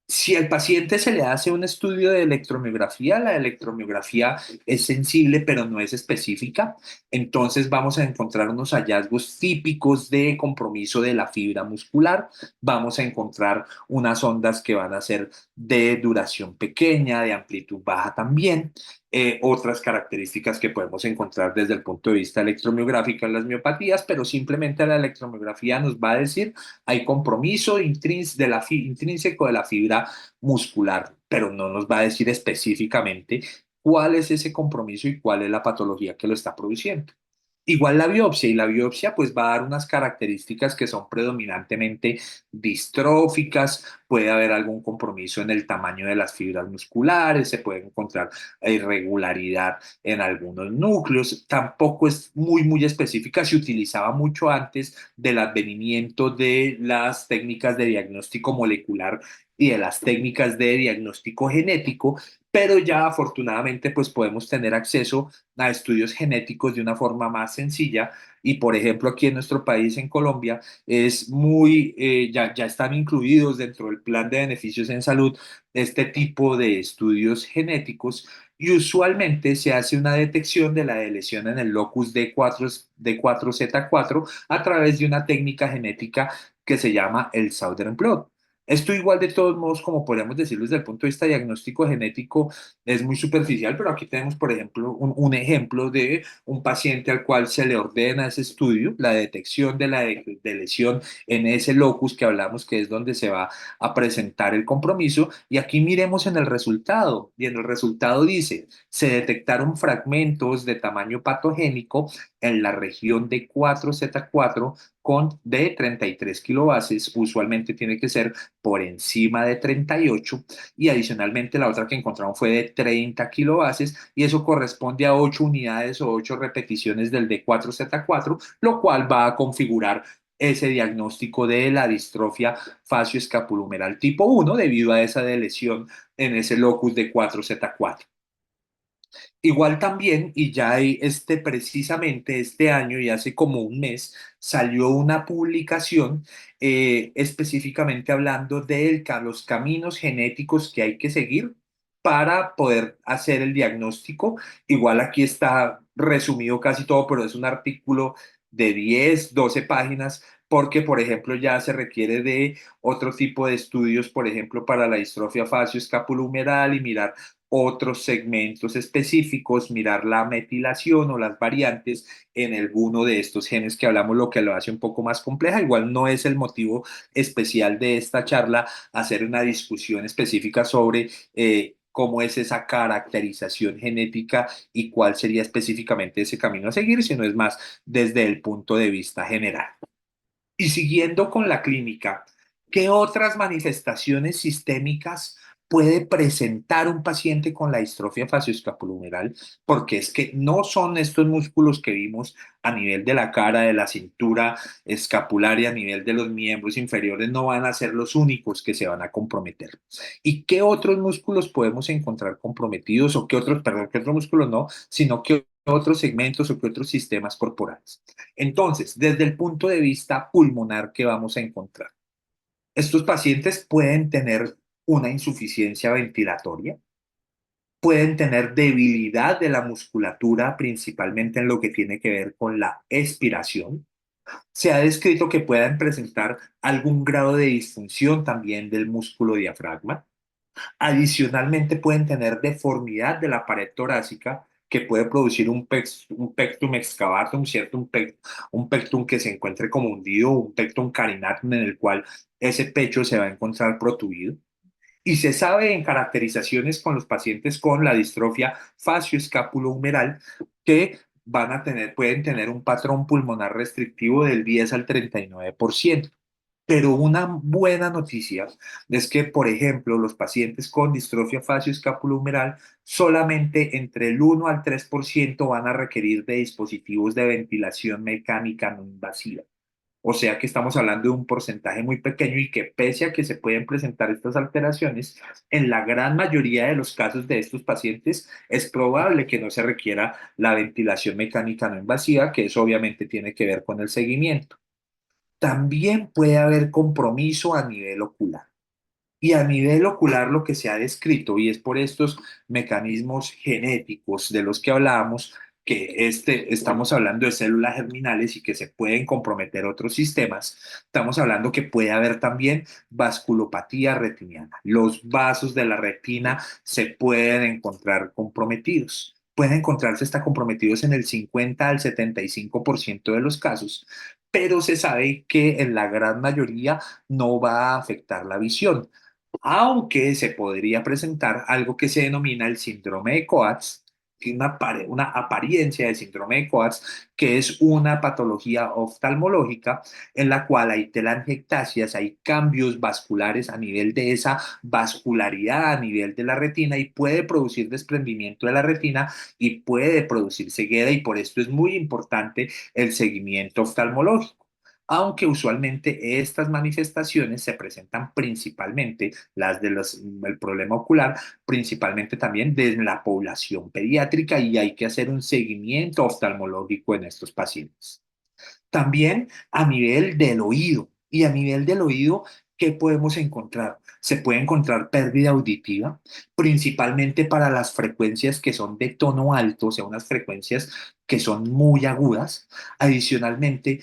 Si al paciente se le hace un estudio de electromiografía, la electromiografía es sensible pero no es específica, entonces vamos a encontrar unos hallazgos típicos de compromiso de la fibra muscular, vamos a encontrar unas ondas que van a ser de duración pequeña, de amplitud baja también, otras características que podemos encontrar desde el punto de vista electromiográfico en las miopatías, pero simplemente la electromiografía nos va a decir hay compromiso intrínseco de la fibra muscular, pero no nos va a decir específicamente cuál es ese compromiso y cuál es la patología que lo está produciendo. Igual la biopsia, y la biopsia pues va a dar unas características que son predominantemente distróficas, puede haber algún compromiso en el tamaño de las fibras musculares, se puede encontrar irregularidad en algunos núcleos, tampoco es muy específica, se utilizaba mucho antes del advenimiento de las técnicas de diagnóstico molecular y de las técnicas de diagnóstico genético, pero ya afortunadamente pues podemos tener acceso a estudios genéticos de una forma más sencilla y por ejemplo aquí en nuestro país, en Colombia, es muy, ya están incluidos dentro del plan de beneficios en salud este tipo de estudios genéticos y usualmente se hace una detección de la lesión en el locus D4Z4 a través de una técnica genética que se llama el Southern Blot. Esto igual de todos modos, como podríamos decirlo desde el punto de vista diagnóstico genético, es muy superficial, pero aquí tenemos, por ejemplo, un ejemplo de un paciente al cual se le ordena ese estudio, la detección de la de lesión en ese locus que hablamos, que es donde se va a presentar el compromiso, y aquí miremos en el resultado, y en el resultado dice, se detectaron fragmentos de tamaño patogénico en la región de 4Z4 con de 33 kilobases, usualmente tiene que ser por encima de 38 y adicionalmente la otra que encontraron fue de 30 kilobases y eso corresponde a 8 unidades o 8 repeticiones del D4Z4, lo cual va a configurar ese diagnóstico de la distrofia facioscapulohumeral tipo 1 debido a esa lesión en ese locus de 4Z4. Igual también, y ya precisamente este año y hace como un mes, salió una publicación específicamente hablando de los caminos genéticos que hay que seguir para poder hacer el diagnóstico. Igual aquí está resumido casi todo, pero es un artículo de 10 12 páginas, porque, por ejemplo, ya se requiere de otro tipo de estudios, por ejemplo, para la distrofia facioscapulohumeral y mirar otros segmentos específicos, mirar la metilación o las variantes en alguno de estos genes que hablamos, lo que lo hace un poco más compleja. Igual no es el motivo especial de esta charla hacer una discusión específica sobre cómo es esa caracterización genética y cuál sería específicamente ese camino a seguir, sino es más desde el punto de vista general. Y siguiendo con la clínica, ¿qué otras manifestaciones sistémicas puede presentar un paciente con la distrofia facioscapulohumeral? Porque es que no son estos músculos que vimos a nivel de la cara, de la cintura escapularia, a nivel de los miembros inferiores, no van a ser los únicos que se van a comprometer. ¿Y qué otros músculos podemos encontrar comprometidos? O qué otros, perdón, qué otros músculos no, sino qué otros segmentos o qué otros sistemas corporales. Entonces, desde el punto de vista pulmonar, ¿qué vamos a encontrar? Estos pacientes pueden tener una insuficiencia ventilatoria, pueden tener debilidad de la musculatura, principalmente en lo que tiene que ver con la expiración. Se ha descrito que puedan presentar algún grado de disfunción también del músculo diafragma. Adicionalmente pueden tener deformidad de la pared torácica que puede producir un pectum excavatum, ¿cierto? Un pectum que se encuentre como hundido, un pectum carinatum en el cual ese pecho se va a encontrar protubido. Y se sabe en caracterizaciones con los pacientes con la distrofia facioscapulohumeral que pueden tener un patrón pulmonar restrictivo del 10 al 39%. Pero una buena noticia es que, por ejemplo, los pacientes con distrofia facioscapulohumeral solamente entre el 1 al 3% van a requerir de dispositivos de ventilación mecánica no invasiva. O sea que estamos hablando de un porcentaje muy pequeño y que pese a que se pueden presentar estas alteraciones, en la gran mayoría de los casos de estos pacientes es probable que no se requiera la ventilación mecánica no invasiva, que eso obviamente tiene que ver con el seguimiento. También puede haber compromiso a nivel ocular. Y a nivel ocular lo que se ha descrito, y es por estos mecanismos genéticos de los que hablábamos, que estamos hablando de células germinales y que se pueden comprometer otros sistemas, estamos hablando que puede haber también vasculopatía retiniana. Los vasos de la retina se pueden encontrar comprometidos. Pueden encontrarse hasta comprometidos en el 50 al 75% de los casos, pero se sabe que en la gran mayoría no va a afectar la visión, aunque se podría presentar algo que se denomina el síndrome de Coats, que es una apariencia de síndrome de Coats, que es una patología oftalmológica en la cual hay telangiectasias, hay cambios vasculares a nivel de esa vascularidad a nivel de la retina y puede producir desprendimiento de la retina y puede producir ceguera y por esto es muy importante el seguimiento oftalmológico. aunque usualmente estas manifestaciones se presentan principalmente, el problema ocular, principalmente también de la población pediátrica y hay que hacer un seguimiento oftalmológico en estos pacientes. También a nivel del oído. Y a nivel del oído, ¿qué podemos encontrar? Se puede encontrar pérdida auditiva, principalmente para las frecuencias que son de tono alto, o sea, unas frecuencias que son muy agudas. Adicionalmente,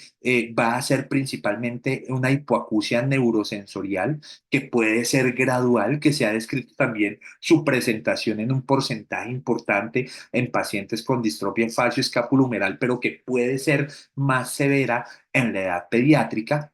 va a ser principalmente una hipoacusia neurosensorial que puede ser gradual, que se ha descrito también su presentación en un porcentaje importante en pacientes con distrofia facioscapulohumeral, pero que puede ser más severa en la edad pediátrica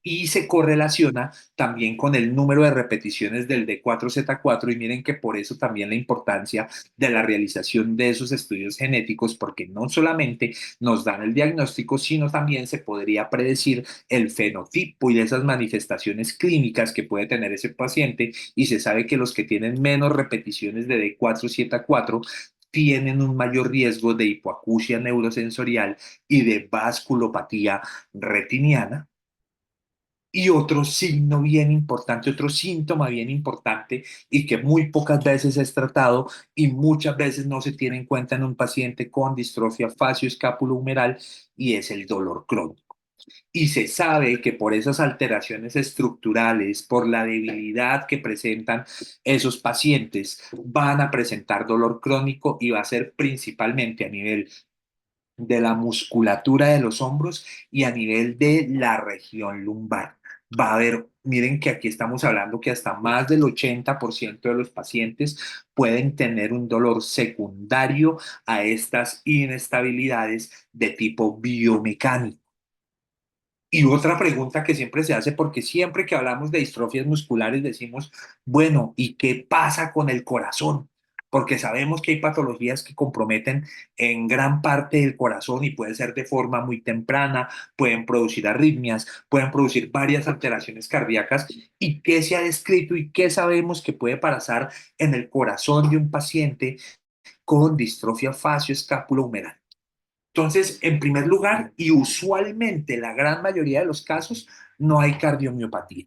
y se correlaciona también con el número de repeticiones del D4Z4 y miren que por eso también la importancia de la realización de esos estudios genéticos porque no solamente nos dan el diagnóstico, sino también se podría predecir el fenotipo y de esas manifestaciones clínicas que puede tener ese paciente y se sabe que los que tienen menos repeticiones de D4Z4 tienen un mayor riesgo de hipoacusia neurosensorial y de vasculopatía retiniana. Y otro signo bien importante, otro síntoma bien importante y que muy pocas veces es tratado y muchas veces no se tiene en cuenta en un paciente con distrofia facioscapulohumeral y es el dolor crónico. Y se sabe que por esas alteraciones estructurales, por la debilidad que presentan esos pacientes, van a presentar dolor crónico y va a ser principalmente a nivel de la musculatura de los hombros y a nivel de la región lumbar. Va a haber, miren que aquí estamos hablando que hasta más del 80% de los pacientes pueden tener un dolor secundario a estas inestabilidades de tipo biomecánico. Y otra pregunta que siempre se hace, porque siempre que hablamos de distrofias musculares decimos, bueno, ¿y qué pasa con el corazón? Porque sabemos que hay patologías que comprometen en gran parte del corazón y puede ser de forma muy temprana, pueden producir arritmias, pueden producir varias alteraciones cardíacas. ¿Y qué se ha descrito y qué sabemos que puede pasar en el corazón de un paciente con distrofia facioscapulohumeral? Entonces, en primer lugar, y usualmente la gran mayoría de los casos, no hay cardiomiopatía.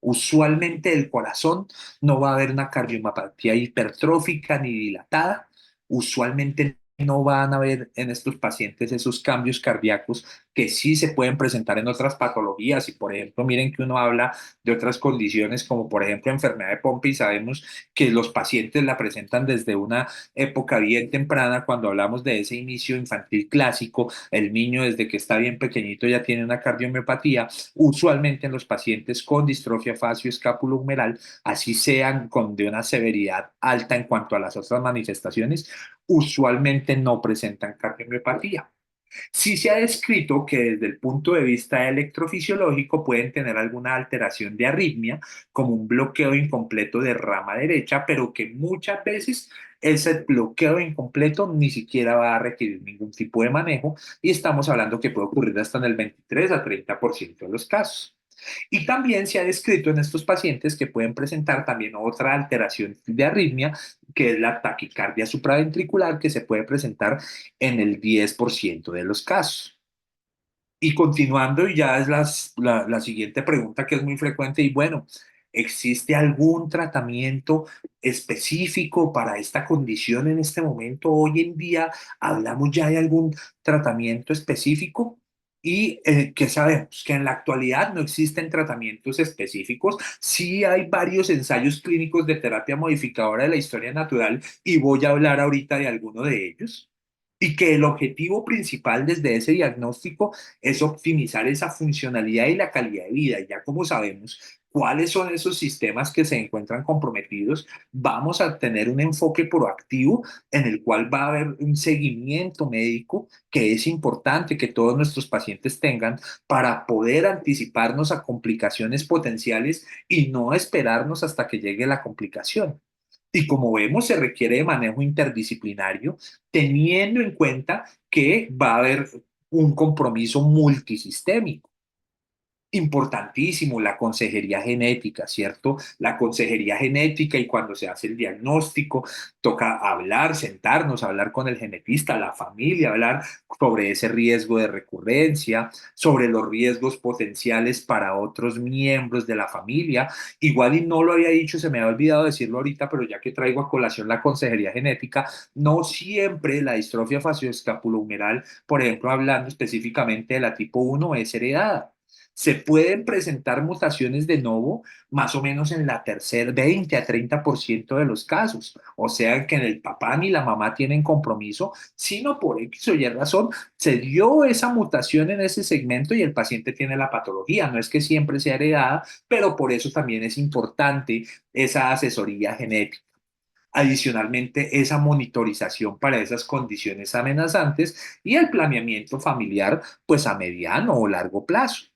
Usualmente el corazón no va a haber una cardiomapatía hipertrófica ni dilatada. Usualmente no van a haber en estos pacientes esos cambios cardíacos que sí se pueden presentar en otras patologías. Y por ejemplo, miren que uno habla de otras condiciones como por ejemplo enfermedad de Pompe y sabemos que los pacientes la presentan desde una época bien temprana cuando hablamos de ese inicio infantil clásico. El niño desde que está bien pequeñito ya tiene una cardiomiopatía usualmente en los pacientes con distrofia facioscapulohumeral, así sean con de una severidad alta en cuanto a las otras manifestaciones, usualmente no presentan cardiomiopatía. Sí se ha descrito que desde el punto de vista electrofisiológico pueden tener alguna alteración de arritmia, como un bloqueo incompleto de rama derecha, pero que muchas veces ese bloqueo incompleto ni siquiera va a requerir ningún tipo de manejo y estamos hablando que puede ocurrir hasta en el 23 a 30% de los casos. Y también se ha descrito en estos pacientes que pueden presentar también otra alteración de arritmia, que es la taquicardia supraventricular, que se puede presentar en el 10% de los casos. Y continuando, y ya es la siguiente pregunta que es muy frecuente, y bueno, ¿existe algún tratamiento específico para esta condición en este momento? Hoy en día hablamos ya de algún tratamiento específico y que sabemos que en la actualidad no existen tratamientos específicos. Sí hay varios ensayos clínicos de terapia modificadora de la historia natural y voy a hablar ahorita de alguno de ellos. Y que el objetivo principal desde ese diagnóstico es optimizar esa funcionalidad y la calidad de vida. Y ya como sabemos cuáles son esos sistemas que se encuentran comprometidos, vamos a tener un enfoque proactivo en el cual va a haber un seguimiento médico que es importante que todos nuestros pacientes tengan para poder anticiparnos a complicaciones potenciales y no esperarnos hasta que llegue la complicación. Y como vemos, se requiere de manejo interdisciplinario, teniendo en cuenta que va a haber un compromiso multisistémico. Importantísimo, la consejería genética, ¿cierto? La consejería genética y cuando se hace el diagnóstico, toca hablar, sentarnos, hablar con el genetista, la familia, hablar sobre ese riesgo de recurrencia, sobre los riesgos potenciales para otros miembros de la familia. Igual y no lo había dicho, se me había olvidado decirlo ahorita, pero ya que traigo a colación la consejería genética, no siempre la distrofia facioscapulohumeral, por ejemplo, hablando específicamente de la tipo 1, es heredada. Se pueden presentar mutaciones de novo más o menos en la tercera 20 a 30% de los casos. O sea que en el papá ni la mamá tienen compromiso, sino por X o Y razón se dio esa mutación en ese segmento y el paciente tiene la patología. No es que siempre sea heredada, pero por eso también es importante esa asesoría genética. Adicionalmente, esa monitorización para esas condiciones amenazantes y el planeamiento familiar, pues a mediano o largo plazo.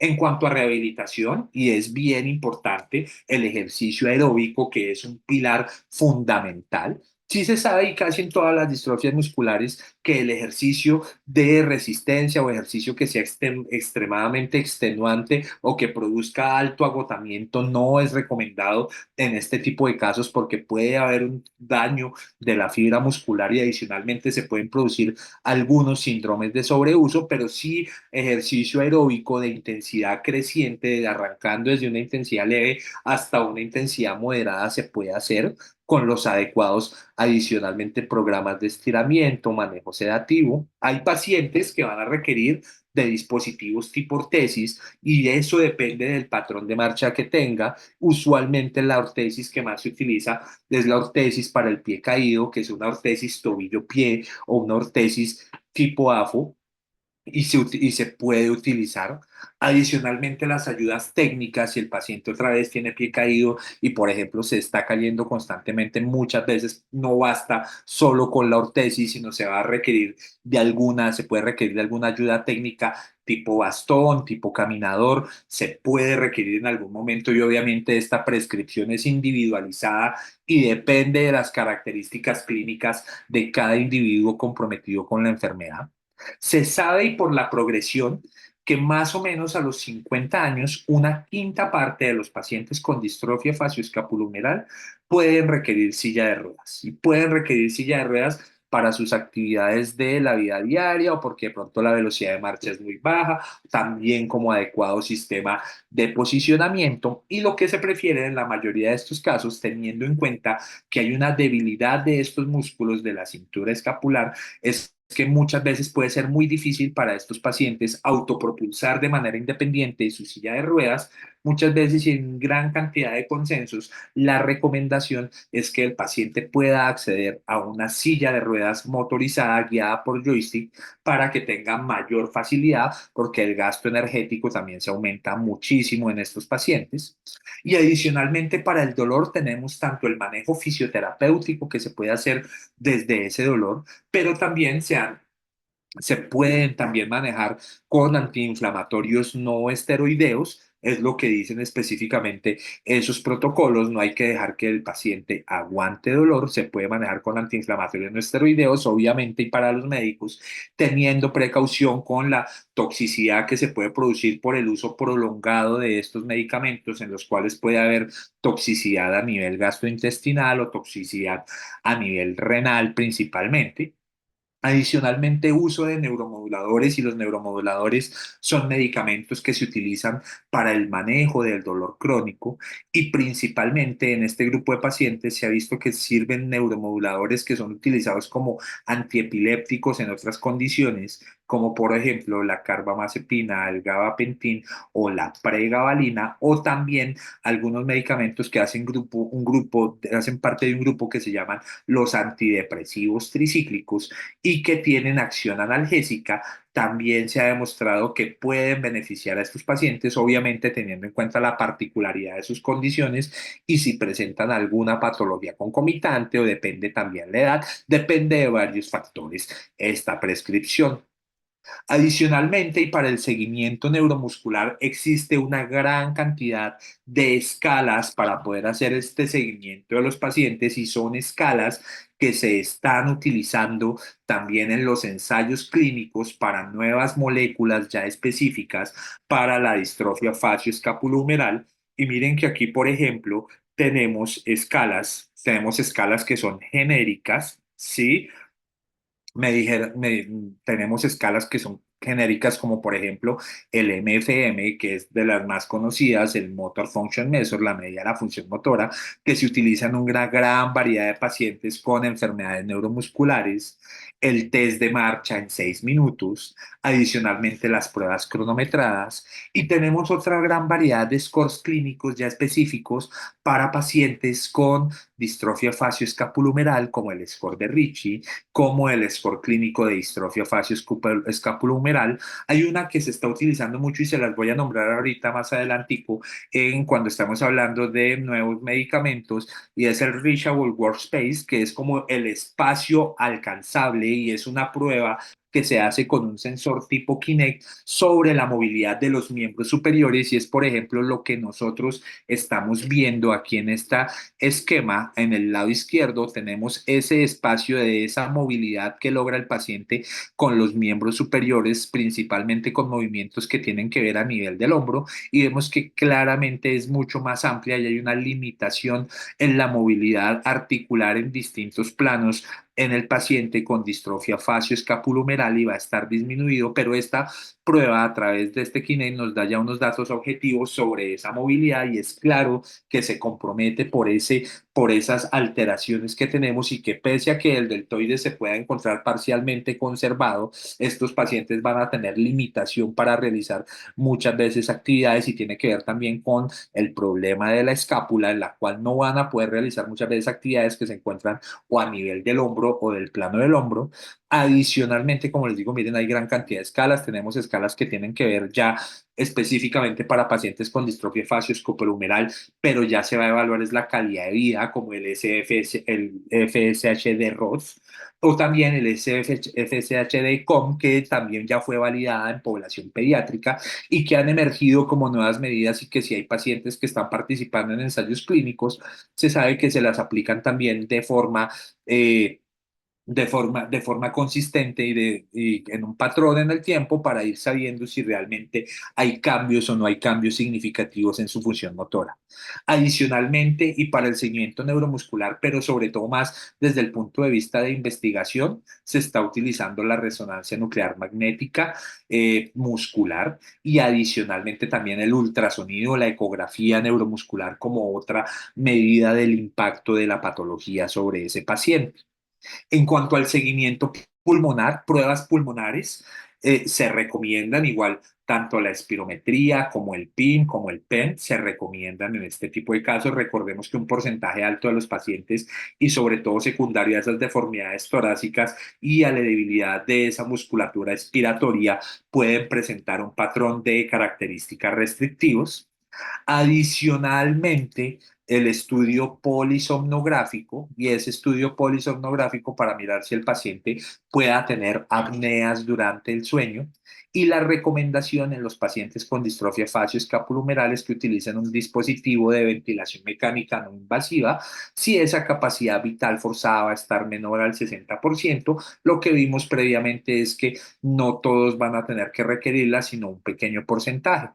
En cuanto a rehabilitación, y es bien importante el ejercicio aeróbico, que es un pilar fundamental. Sí se sabe y casi en todas las distrofias musculares que el ejercicio de resistencia o ejercicio que sea extremadamente extenuante o que produzca alto agotamiento no es recomendado en este tipo de casos porque puede haber un daño de la fibra muscular y adicionalmente se pueden producir algunos síndromes de sobreuso, pero sí ejercicio aeróbico de intensidad creciente, arrancando desde una intensidad leve hasta una intensidad moderada, se puede hacer con los adecuados, adicionalmente, programas de estiramiento, manejo sedativo. Hay pacientes que van a requerir de dispositivos tipo ortesis y eso depende del patrón de marcha que tenga. Usualmente la ortesis que más se utiliza es la ortesis para el pie caído, que es una ortesis tobillo-pie o una ortesis tipo AFO y se puede utilizar. Adicionalmente, las ayudas técnicas, si el paciente otra vez tiene pie caído y, por ejemplo, se está cayendo constantemente, muchas veces no basta solo con la ortesis, sino se va a requerir se puede requerir de alguna ayuda técnica tipo bastón, tipo caminador, se puede requerir en algún momento y obviamente esta prescripción es individualizada y depende de las características clínicas de cada individuo comprometido con la enfermedad. Se sabe y por la progresión que más o menos a los 50 años, una quinta parte de los pacientes con distrofia facioscapulohumeral pueden requerir silla de ruedas y pueden requerir silla de ruedas para sus actividades de la vida diaria o porque de pronto la velocidad de marcha es muy baja, también como adecuado sistema de posicionamiento y lo que se prefiere en la mayoría de estos casos, teniendo en cuenta que hay una debilidad de estos músculos de la cintura escapular, es que muchas veces puede ser muy difícil para estos pacientes autopropulsar de manera independiente su silla de ruedas. Muchas veces y en gran cantidad de consensos, la recomendación es que el paciente pueda acceder a una silla de ruedas motorizada guiada por joystick para que tenga mayor facilidad, porque el gasto energético también se aumenta muchísimo en estos pacientes. Y adicionalmente para el dolor tenemos tanto el manejo fisioterapéutico que se puede hacer desde ese dolor, pero también se pueden también manejar con antiinflamatorios no esteroideos, es lo que dicen específicamente esos protocolos. No hay que dejar que el paciente aguante dolor, se puede manejar con antiinflamatorios no esteroideos, obviamente, y para los médicos, teniendo precaución con la toxicidad que se puede producir por el uso prolongado de estos medicamentos, en los cuales puede haber toxicidad a nivel gastrointestinal o toxicidad a nivel renal principalmente. Adicionalmente, uso de neuromoduladores y los neuromoduladores son medicamentos que se utilizan para el manejo del dolor crónico y principalmente en este grupo de pacientes se ha visto que sirven neuromoduladores que son utilizados como antiepilépticos en otras condiciones, como por ejemplo la carbamazepina, el gabapentin o la pregabalina o también algunos medicamentos que hacen parte de un grupo que se llaman los antidepresivos tricíclicos y que tienen acción analgésica, también se ha demostrado que pueden beneficiar a estos pacientes, obviamente teniendo en cuenta la particularidad de sus condiciones y si presentan alguna patología concomitante o depende también la edad, depende de varios factores esta prescripción. Adicionalmente, y para el seguimiento neuromuscular, existe una gran cantidad de escalas para poder hacer este seguimiento de los pacientes y son escalas que se están utilizando también en los ensayos clínicos para nuevas moléculas ya específicas para la distrofia facioscapulohumeral. Y miren que aquí, por ejemplo, tenemos escalas que son genéricas, ¿sí? Tenemos escalas que son genéricas como por ejemplo el MFM, que es de las más conocidas, el Motor Function Measure, la medida de la función motora, que se utiliza en una gran variedad de pacientes con enfermedades neuromusculares, el test de marcha en 6 minutos, adicionalmente las pruebas cronometradas, y tenemos otra gran variedad de scores clínicos ya específicos para pacientes con distrofia facioscapulohumeral, como el score de Ritchie, como el score clínico de distrofia facioscapulohumeral. Hay una que se está utilizando mucho y se las voy a nombrar ahorita más adelantico en cuando estamos hablando de nuevos medicamentos y es el Reachable Workspace, que es como el espacio alcanzable y es una prueba que se hace con un sensor tipo Kinect sobre la movilidad de los miembros superiores y es, por ejemplo, lo que nosotros estamos viendo aquí en este esquema. En el lado izquierdo tenemos ese espacio de esa movilidad que logra el paciente con los miembros superiores, principalmente con movimientos que tienen que ver a nivel del hombro, y vemos que claramente es mucho más amplia y hay una limitación en la movilidad articular en distintos planos en el paciente con distrofia facioscapulohumeral y va a estar disminuido, pero esta prueba a través de este Kinect nos da ya unos datos objetivos sobre esa movilidad y es claro que se compromete por esas alteraciones que tenemos y que pese a que el deltoide se pueda encontrar parcialmente conservado, estos pacientes van a tener limitación para realizar muchas veces actividades y tiene que ver también con el problema de la escápula, en la cual no van a poder realizar muchas veces actividades que se encuentran o a nivel del hombro o del plano del hombro. Adicionalmente, como les digo, miren, hay gran cantidad de escalas. Tenemos escalas que tienen que ver ya específicamente para pacientes con distrofia facioscapulohumeral, pero ya se va a evaluar es la calidad de vida, como el SFS, el FSHD-ROS, o también el FSHD-COM, que también ya fue validada en población pediátrica y que han emergido como nuevas medidas y que si hay pacientes que están participando en ensayos clínicos, se sabe que se las aplican también eh, de forma consistente y en un patrón en el tiempo para ir sabiendo si realmente hay cambios o no hay cambios significativos en su función motora. Adicionalmente, y para el seguimiento neuromuscular, pero sobre todo más desde el punto de vista de investigación, se está utilizando la resonancia nuclear magnética muscular y adicionalmente también el ultrasonido, la ecografía neuromuscular como otra medida del impacto de la patología sobre ese paciente. En cuanto al seguimiento pulmonar, pruebas pulmonares, se recomiendan igual tanto la espirometría como el PIN, como el PEN, se recomiendan en este tipo de casos. Recordemos que un porcentaje alto de los pacientes y sobre todo secundario a esas deformidades torácicas y a la debilidad de esa musculatura expiratoria pueden presentar un patrón de características restrictivos. Adicionalmente, el estudio polisomnográfico, y ese estudio polisomnográfico para mirar si el paciente pueda tener apneas durante el sueño, y la recomendación en los pacientes con distrofia facioscapulohumeral es que utilicen un dispositivo de ventilación mecánica no invasiva si esa capacidad vital forzada va a estar menor al 60%. Lo que vimos previamente es que no todos van a tener que requerirla, sino un pequeño porcentaje.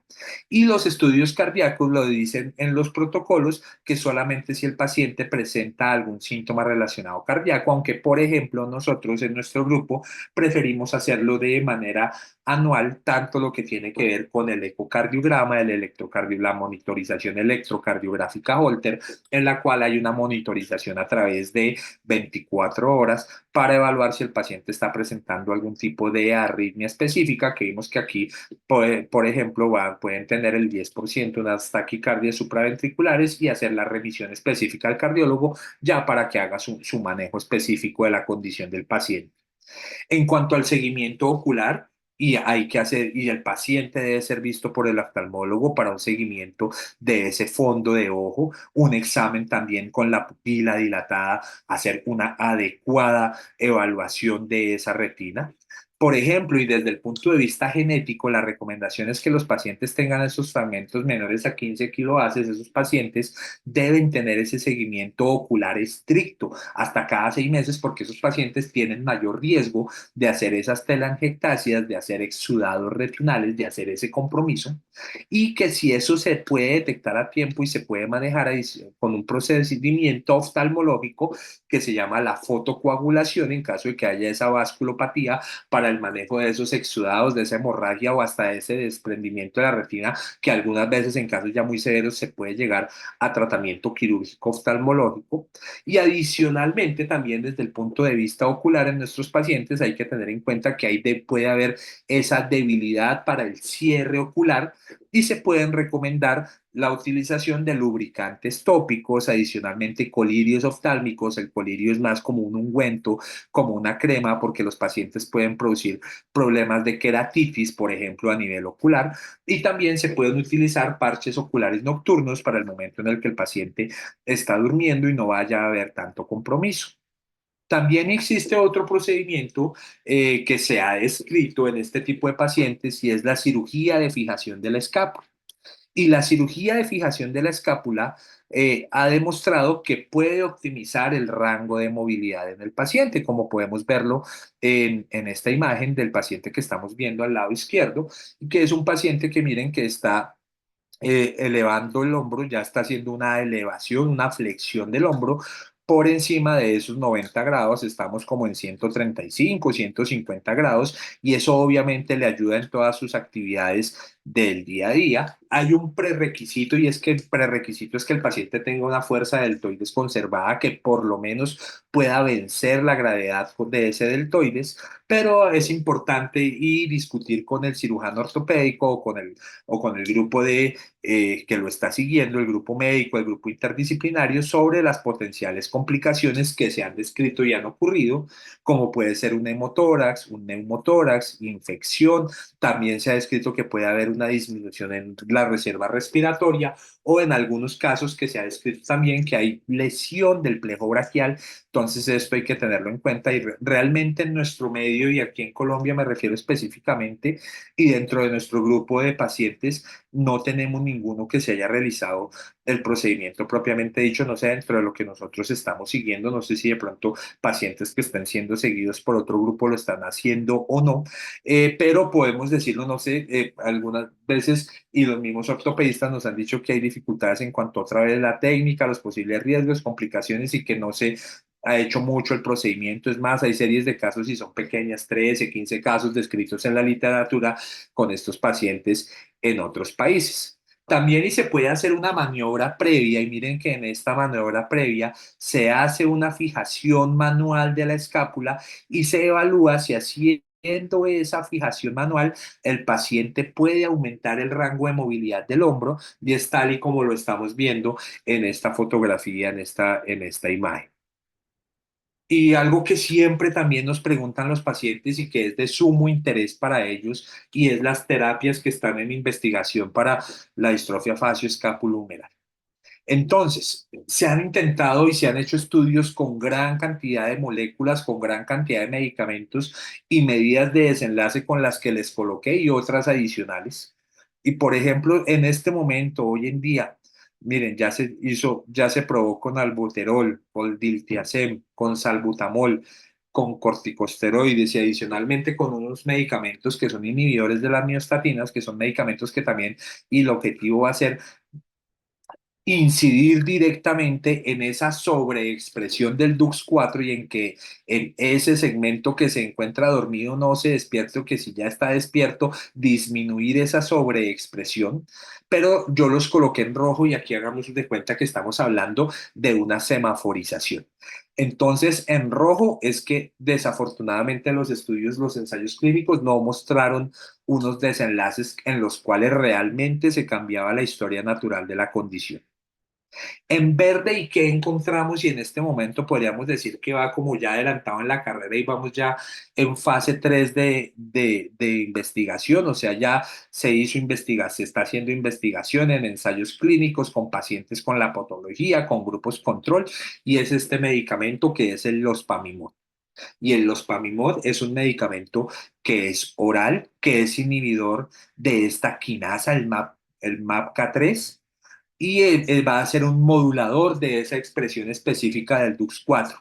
Y los estudios cardíacos lo dicen en los protocolos que solamente si el paciente presenta algún síntoma relacionado cardíaco, aunque por ejemplo nosotros en nuestro grupo preferimos hacerlo de manera anual, tanto lo que tiene que ver con el ecocardiograma, la monitorización electrocardiográfica Holter, en la cual hay una monitorización a través de 24 horas para evaluar si el paciente está presentando algún tipo de arritmia específica, que vimos que aquí por ejemplo, pueden tener el 10% de unas taquicardias supraventriculares y hacer la remisión específica al cardiólogo ya para que haga su manejo específico de la condición del paciente. En cuanto al seguimiento ocular, y hay que hacer, y el paciente debe ser visto por el oftalmólogo para un seguimiento de ese fondo de ojo, un examen también con la pupila dilatada, hacer una adecuada evaluación de esa retina. Por ejemplo, y desde el punto de vista genético, la recomendación es que los pacientes tengan esos fragmentos menores a 15 kilobases. Esos pacientes deben tener ese seguimiento ocular estricto hasta cada 6 meses, porque esos pacientes tienen mayor riesgo de hacer esas telangiectasias, de hacer exudados retinales, de hacer ese compromiso, y que si eso se puede detectar a tiempo y se puede manejar con un procedimiento oftalmológico que se llama la fotocoagulación en caso de que haya esa vasculopatía, para el manejo de esos exudados, de esa hemorragia o hasta ese desprendimiento de la retina, que algunas veces en casos ya muy severos se puede llegar a tratamiento quirúrgico oftalmológico. Y adicionalmente también desde el punto de vista ocular en nuestros pacientes hay que tener en cuenta que puede haber esa debilidad para el cierre ocular y se pueden recomendar la utilización de lubricantes tópicos, adicionalmente colirios oftálmicos. El colirio es más como un ungüento, como una crema, porque los pacientes pueden producir problemas de queratitis, por ejemplo, a nivel ocular, y también se pueden utilizar parches oculares nocturnos para el momento en el que el paciente está durmiendo y no vaya a haber tanto compromiso. También existe otro procedimiento que se ha descrito en este tipo de pacientes y es la cirugía de fijación de la escápula. Y la cirugía de fijación de la escápula ha demostrado que puede optimizar el rango de movilidad en el paciente, como podemos verlo en esta imagen del paciente que estamos viendo al lado izquierdo, que es un paciente que miren que está elevando el hombro, ya está haciendo una elevación, una flexión del hombro por encima de esos 90 grados. Estamos como en 135, 150 grados, y eso obviamente le ayuda en todas sus actividades del día a día. Hay un prerequisito, y es que el prerequisito es que el paciente tenga una fuerza de deltoides conservada, que por lo menos pueda vencer la gravedad de ese deltoides, pero es importante y discutir con el cirujano ortopédico o con el grupo que lo está siguiendo, el grupo médico, el grupo interdisciplinario, sobre las potenciales complicaciones que se han descrito y han ocurrido, como puede ser un hemotórax, un neumotórax, infección. También se ha descrito que puede haber una disminución en la reserva respiratoria, o en algunos casos que se ha descrito también que hay lesión del plejo braquial. Entonces esto hay que tenerlo en cuenta, y realmente en nuestro medio, y aquí en Colombia me refiero específicamente, y dentro de nuestro grupo de pacientes, no tenemos ninguno que se haya realizado el procedimiento propiamente dicho, no sé, dentro de lo que nosotros estamos siguiendo. No sé si de pronto pacientes que están siendo seguidos por otro grupo lo están haciendo o no, pero podemos decirlo, no sé, algunas veces, y los mismos ortopedistas nos han dicho que hay dificultades en cuanto a otra vez la técnica, los posibles riesgos, complicaciones, y que no se ha hecho mucho el procedimiento. Es más, hay series de casos y son pequeñas, 13, 15 casos descritos en la literatura con estos pacientes en otros países. También, y se puede hacer una maniobra previa, y miren que en esta maniobra previa se hace una fijación manual de la escápula y se evalúa si haciendo esa fijación manual el paciente puede aumentar el rango de movilidad del hombro, y es tal y como lo estamos viendo en esta fotografía, en esta imagen. Y algo que siempre también nos preguntan los pacientes y que es de sumo interés para ellos, y es las terapias que están en investigación para la distrofia facioscapulohumeral. Entonces, se han intentado y se han hecho estudios con gran cantidad de moléculas, con gran cantidad de medicamentos y medidas de desenlace con las que les coloqué, y otras adicionales. Y por ejemplo, en este momento, hoy en día, miren, ya se probó con albuterol, con diltiazem, con salbutamol, con corticosteroides, y adicionalmente con unos medicamentos que son inhibidores de las miostatinas, que son medicamentos que también, y el objetivo va a ser incidir directamente en esa sobreexpresión del DUX4, y en que en ese segmento que se encuentra dormido no se despierte, o que si ya está despierto, disminuir esa sobreexpresión. Pero yo los coloqué en rojo, y aquí hagamos de cuenta que estamos hablando de una semaforización. Entonces, en rojo es que desafortunadamente los estudios, los ensayos clínicos no mostraron unos desenlaces en los cuales realmente se cambiaba la historia natural de la condición. En verde, ¿y qué encontramos? Y en este momento podríamos decir que va como ya adelantado en la carrera, y vamos ya en fase 3 de investigación. O sea, ya se está haciendo investigación en ensayos clínicos con pacientes con la patología, con grupos control, y es este medicamento que es el ospamimod. Y el Lospamimod es un medicamento que es oral, que es inhibidor de esta quinasa, el MAPK3, y va a ser un modulador de esa expresión específica del DUX4.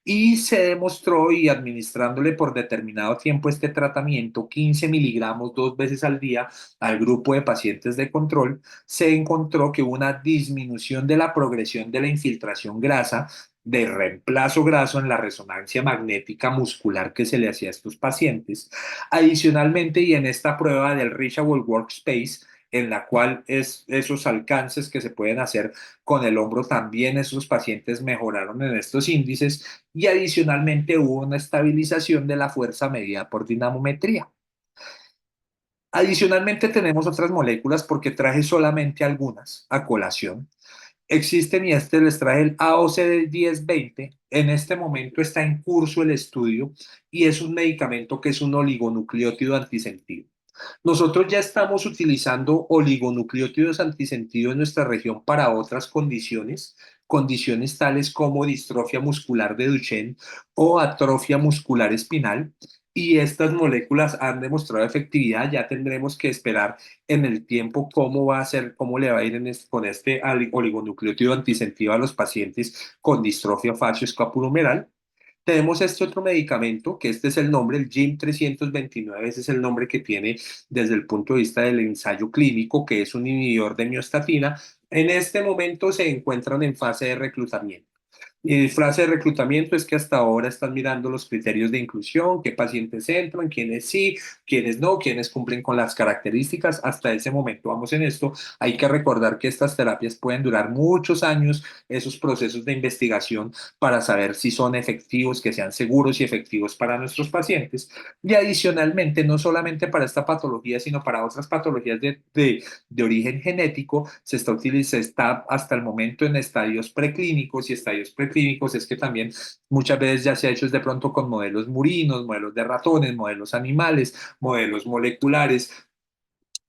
Y se demostró, y administrándole por determinado tiempo este tratamiento, 15 miligramos 2 veces al día al grupo de pacientes de control, se encontró que hubo una disminución de la progresión de la infiltración grasa, de reemplazo graso en la resonancia magnética muscular que se le hacía a estos pacientes. Adicionalmente, y en esta prueba del Reachable Workspace, en la cual es esos alcances que se pueden hacer con el hombro, también esos pacientes mejoraron en estos índices, y adicionalmente hubo una estabilización de la fuerza medida por dinamometría. Adicionalmente tenemos otras moléculas porque traje solamente algunas a colación. Existen y este les traje el AOC 1020. En este momento está en curso el estudio y es un medicamento que es un oligonucleótido antisentido. Nosotros ya estamos utilizando oligonucleótidos antisentido en nuestra región para otras condiciones, condiciones tales como distrofia muscular de Duchenne o atrofia muscular espinal. Y estas moléculas han demostrado efectividad. Ya tendremos que esperar en el tiempo cómo va a ser, cómo le va a ir con este oligonucleótido antisentido a los pacientes con distrofia facioscapulohumeral. Tenemos este otro medicamento, que este es el nombre, el GYM 329, ese es el nombre que tiene desde el punto de vista del ensayo clínico, que es un inhibidor de miostatina. En este momento se encuentran en fase de reclutamiento. Mi frase de reclutamiento es que hasta ahora están mirando los criterios de inclusión, qué pacientes entran, quiénes sí, quiénes no, quiénes cumplen con las características. Hasta ese momento vamos en esto. Hay que recordar que estas terapias pueden durar muchos años, esos procesos de investigación para saber si son efectivos, que sean seguros y efectivos para nuestros pacientes. Y adicionalmente, no solamente para esta patología, sino para otras patologías de origen genético, se está hasta el momento en estadios preclínicos, y estadios preclínicos es que también muchas veces ya se ha hecho de pronto con modelos murinos, modelos de ratones, modelos animales, modelos moleculares,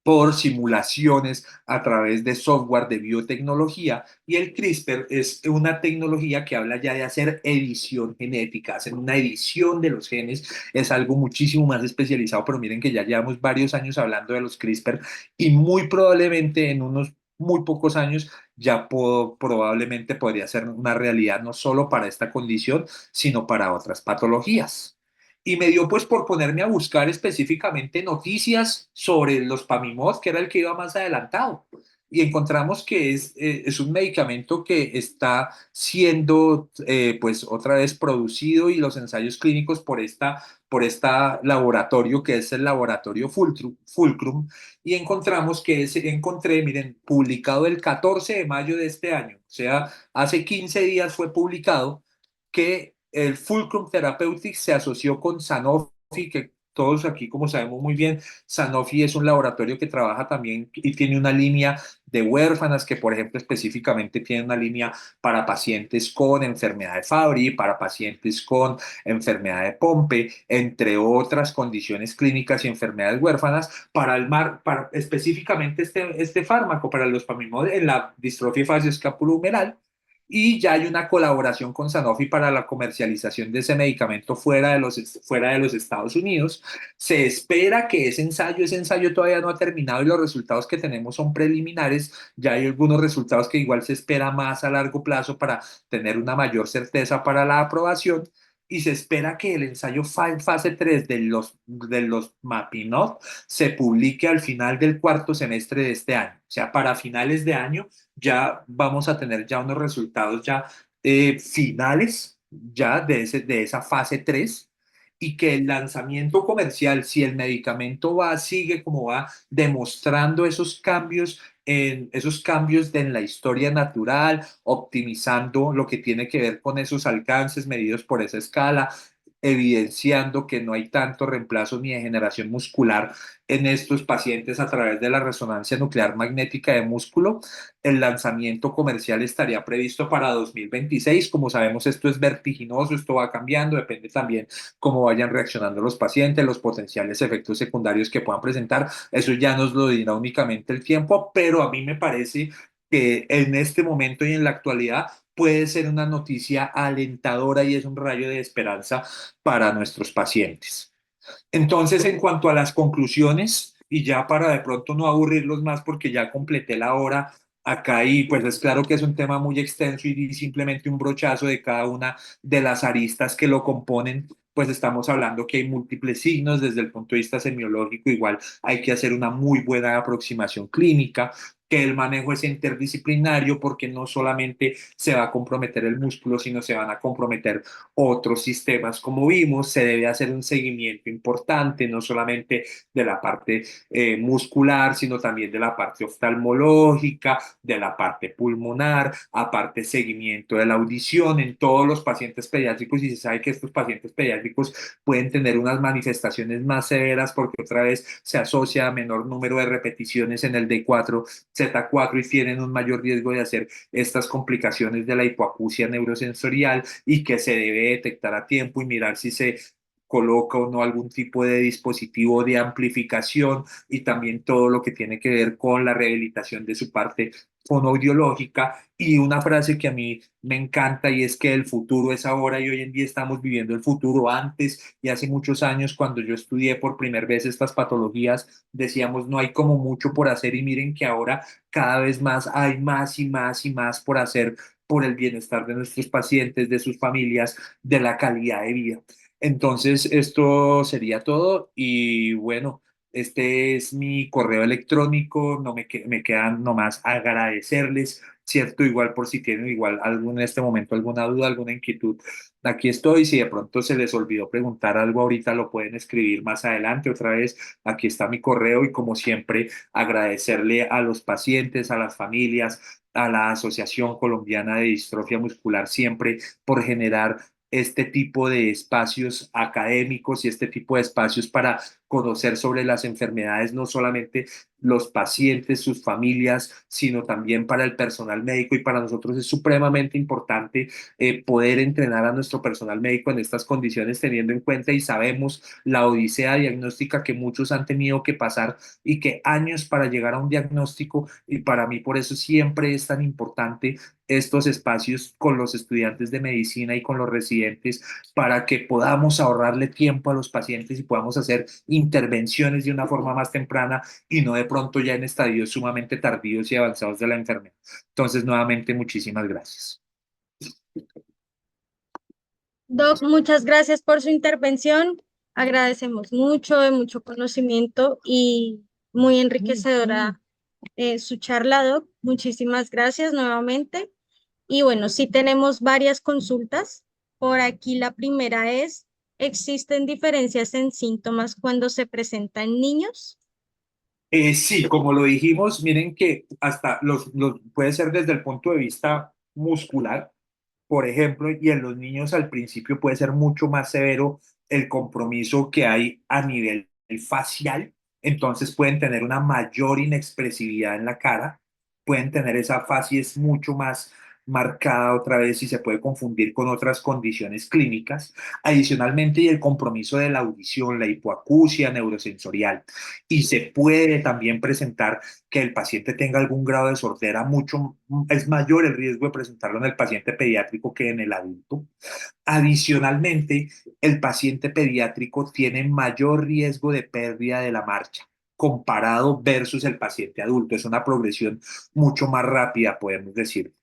por simulaciones a través de software de biotecnología, y el CRISPR es una tecnología que habla ya de hacer edición genética, hacer una edición de los genes. Es algo muchísimo más especializado, pero miren que ya llevamos varios años hablando de los CRISPR y muy probablemente en unos muy pocos años ya probablemente podría ser una realidad no solo para esta condición, sino para otras patologías. Y me dio pues por ponerme a buscar específicamente noticias sobre los Pamimod, que era el que iba más adelantado. Y encontramos que es un medicamento que está siendo pues otra vez producido, y los ensayos clínicos por esta laboratorio que es el laboratorio Fulcrum. Y encontramos que encontré, miren, publicado el 14 de mayo de este año, o sea, hace 15 días fue publicado que el Fulcrum Therapeutics se asoció con Sanofi, que todos aquí, como sabemos muy bien, Sanofi es un laboratorio que trabaja también y tiene una línea de huérfanas, que por ejemplo específicamente tiene una línea para pacientes con enfermedad de Fabry, para pacientes con enfermedad de Pompe, entre otras condiciones clínicas y enfermedades huérfanas, para específicamente este fármaco, para los Pamimod en la distrofia facioscapulohumeral. Y ya hay una colaboración con Sanofi para la comercialización de ese medicamento fuera de los Estados Unidos. Se espera que ese ensayo todavía no ha terminado y los resultados que tenemos son preliminares. Ya hay algunos resultados que igual se espera más a largo plazo para tener una mayor certeza para la aprobación. Y se espera que el ensayo fase 3 de los Mapinot se publique al final del cuarto semestre de este año. O sea, para finales de año ya vamos a tener ya unos resultados ya finales ya de esa fase 3, y que el lanzamiento comercial, si el medicamento sigue como va, demostrando esos cambios en la historia natural, optimizando lo que tiene que ver con esos alcances medidos por esa escala, evidenciando que no hay tanto reemplazo ni degeneración muscular en estos pacientes a través de la resonancia nuclear magnética de músculo. El lanzamiento comercial estaría previsto para 2026. Como sabemos, esto es vertiginoso, esto va cambiando, depende también cómo vayan reaccionando los pacientes, los potenciales efectos secundarios que puedan presentar. Eso ya nos lo dirá únicamente el tiempo, pero a mí me parece que en este momento y en la actualidad puede ser una noticia alentadora y es un rayo de esperanza para nuestros pacientes. Entonces, en cuanto a las conclusiones, y ya para de pronto no aburrirlos más porque ya completé la hora acá y pues es claro que es un tema muy extenso y di simplemente un brochazo de cada una de las aristas que lo componen, pues estamos hablando que hay múltiples signos desde el punto de vista semiológico, igual hay que hacer una muy buena aproximación clínica, que el manejo es interdisciplinario porque no solamente se va a comprometer el músculo, sino se van a comprometer otros sistemas. Como vimos, se debe hacer un seguimiento importante, no solamente de la parte muscular, sino también de la parte oftalmológica, de la parte pulmonar, aparte seguimiento de la audición en todos los pacientes pediátricos y se sabe que estos pacientes pediátricos pueden tener unas manifestaciones más severas porque otra vez se asocia a menor número de repeticiones en el D4, Z4 y tienen un mayor riesgo de hacer estas complicaciones de la hipoacusia neurosensorial y que se debe detectar a tiempo y mirar si se coloca o no algún tipo de dispositivo de amplificación y también todo lo que tiene que ver con la rehabilitación de su parte fonoaudiológica. Y una frase que a mí me encanta y es que el futuro es ahora y hoy en día estamos viviendo el futuro. Antes y hace muchos años cuando yo estudié por primera vez estas patologías decíamos no hay como mucho por hacer y miren que ahora cada vez más hay más y más y más por hacer por el bienestar de nuestros pacientes, de sus familias, de la calidad de vida. Entonces, esto sería todo y bueno, este es mi correo electrónico, no me quedan nomás agradecerles, ¿cierto? Igual por si tienen igual algún en este momento alguna duda, alguna inquietud, aquí estoy. Si de pronto se les olvidó preguntar algo ahorita, lo pueden escribir más adelante otra vez. Aquí está mi correo y como siempre, agradecerle a los pacientes, a las familias, a la Asociación Colombiana de Distrofia Muscular siempre por generar este tipo de espacios académicos y este tipo de espacios para conocer sobre las enfermedades, no solamente los pacientes, sus familias, sino también para el personal médico y para nosotros es supremamente importante poder entrenar a nuestro personal médico en estas condiciones teniendo en cuenta y sabemos la odisea diagnóstica que muchos han tenido que pasar y que años para llegar a un diagnóstico y para mí por eso siempre es tan importante estos espacios con los estudiantes de medicina y con los residentes para que podamos ahorrarle tiempo a los pacientes y podamos hacer intervenciones de una forma más temprana y no de pronto ya en estadios sumamente tardíos y avanzados de la enfermedad. Entonces, nuevamente, muchísimas gracias. Doc, muchas gracias por su intervención. Agradecemos mucho, de mucho conocimiento y muy enriquecedora su charla, Doc. Muchísimas gracias nuevamente. Y bueno, sí tenemos varias consultas. Por aquí la primera es, ¿existen diferencias en síntomas cuando se presentan niños? Sí, como lo dijimos, miren que hasta puede ser desde el punto de vista muscular, por ejemplo, y en los niños al principio puede ser mucho más severo el compromiso que hay a nivel facial, entonces pueden tener una mayor inexpresividad en la cara, pueden tener esa facies mucho más marcada otra vez y se puede confundir con otras condiciones clínicas. Adicionalmente, y el compromiso de la audición, la hipoacusia neurosensorial, y se puede también presentar que el paciente tenga algún grado de sordera, mucho, es mayor el riesgo de presentarlo en el paciente pediátrico que en el adulto. Adicionalmente, el paciente pediátrico tiene mayor riesgo de pérdida de la marcha comparado versus el paciente adulto. Es una progresión mucho más rápida, podemos decir.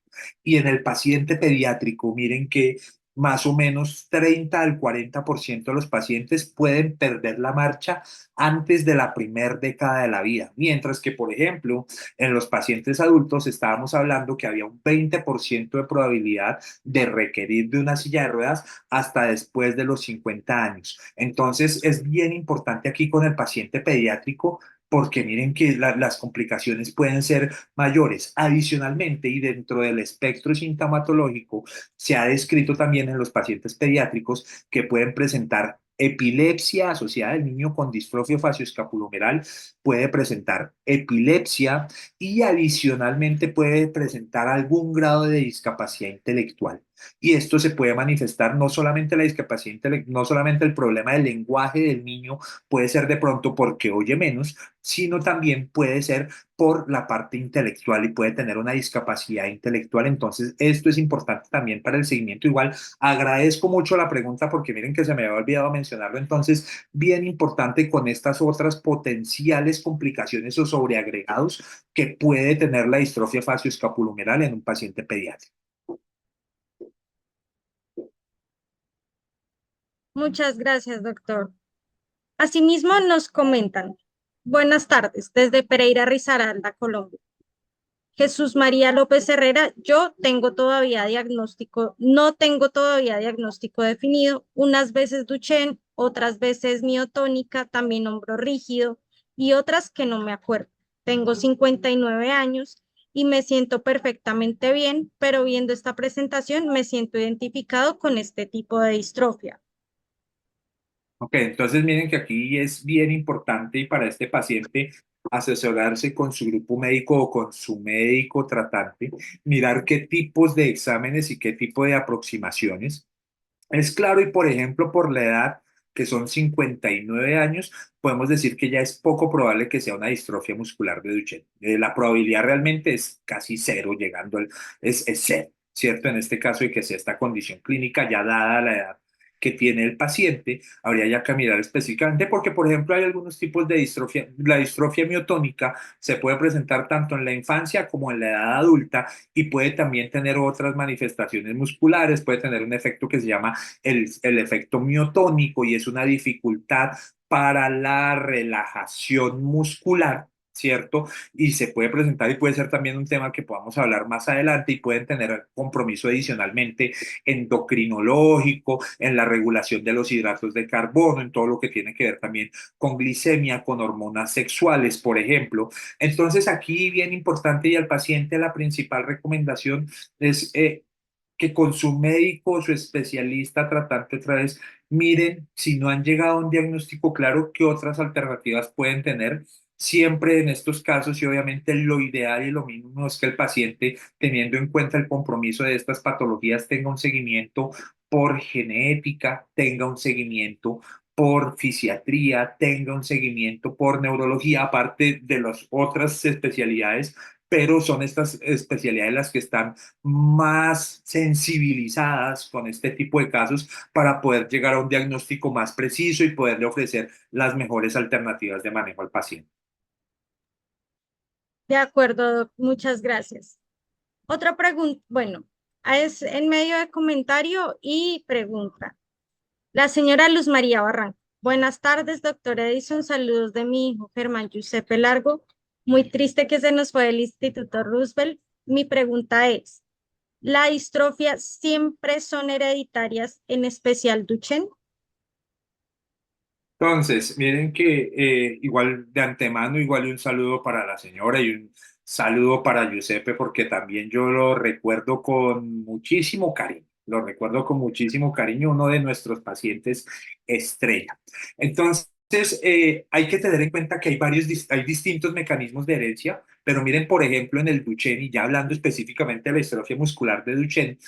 Y en el paciente pediátrico, miren que más o menos 30 al 40% de los pacientes pueden perder la marcha antes de la primera década de la vida, mientras que, por ejemplo, en los pacientes adultos estábamos hablando que había un 20% de probabilidad de requerir de una silla de ruedas hasta después de los 50 años. Entonces, es bien importante aquí con el paciente pediátrico porque miren que las complicaciones pueden ser mayores. Adicionalmente, y dentro del espectro sintomatológico, se ha descrito también en los pacientes pediátricos que pueden presentar epilepsia asociada al niño con distrofia facioscapulohumeral, puede presentar epilepsia y adicionalmente puede presentar algún grado de discapacidad intelectual. Y esto se puede manifestar no solamente la discapacidad no solamente el problema del lenguaje del niño puede ser de pronto porque oye menos, sino también puede ser por la parte intelectual y puede tener una discapacidad intelectual. Entonces, esto es importante también para el seguimiento. Igual, agradezco mucho la pregunta porque miren que se me había olvidado mencionarlo. Entonces, bien importante con estas otras potenciales complicaciones o sobreagregados que puede tener la distrofia facioscapulohumeral en un paciente pediátrico. Muchas gracias, doctor. Asimismo, nos comentan, buenas tardes, desde Pereira Risaralda, Colombia. Jesús María López Herrera, yo tengo todavía diagnóstico, no tengo todavía diagnóstico definido, unas veces Duchenne, otras veces miotónica, también hombro rígido y otras que no me acuerdo. Tengo 59 años y me siento perfectamente bien, pero viendo esta presentación me siento identificado con este tipo de distrofia. Ok, entonces miren que aquí es bien importante y para este paciente asesorarse con su grupo médico o con su médico tratante, mirar qué tipos de exámenes y qué tipo de aproximaciones. Es claro y por ejemplo por la edad que son 59 años, podemos decir que ya es poco probable que sea una distrofia muscular de Duchenne. La probabilidad realmente es casi cero, es cero, ¿cierto? En este caso de que sea esta condición clínica ya dada la edad que tiene el paciente, habría ya que mirar específicamente porque, por ejemplo, hay algunos tipos de distrofia. La distrofia miotónica se puede presentar tanto en la infancia como en la edad adulta y puede también tener otras manifestaciones musculares, puede tener un efecto que se llama el efecto miotónico y es una dificultad para la relajación muscular, ¿cierto? Y se puede presentar y puede ser también un tema que podamos hablar más adelante y pueden tener compromiso adicionalmente endocrinológico, en la regulación de los hidratos de carbono, en todo lo que tiene que ver también con glicemia, con hormonas sexuales, por ejemplo. Entonces aquí bien importante y al paciente la principal recomendación es que con su médico o su especialista tratante otra vez miren si no han llegado a un diagnóstico claro qué otras alternativas pueden tener. Siempre en estos casos y obviamente lo ideal y lo mínimo es que el paciente, teniendo en cuenta el compromiso de estas patologías, tenga un seguimiento por genética, tenga un seguimiento por fisiatría, tenga un seguimiento por neurología, aparte de las otras especialidades, pero son estas especialidades las que están más sensibilizadas con este tipo de casos para poder llegar a un diagnóstico más preciso y poderle ofrecer las mejores alternativas de manejo al paciente. De acuerdo, doc, muchas gracias. Otra pregunta, bueno, es en medio de comentario y pregunta. La señora Luz María Barranco. Buenas tardes, doctor Edison. Saludos de mi hijo Germán Giuseppe Largo. Muy triste que se nos fue del Instituto Roosevelt. Mi pregunta es, ¿la distrofia siempre son hereditarias, en especial Duchenne? Entonces, miren que igual de antemano, igual un saludo para la señora y un saludo para Giuseppe, porque también yo lo recuerdo con muchísimo cariño. Lo recuerdo con muchísimo cariño, uno de nuestros pacientes estrella. Entonces, hay que tener en cuenta que hay distintos mecanismos de herencia, pero miren, por ejemplo, en el Duchenne, y ya hablando específicamente de la distrofia muscular de Duchenne,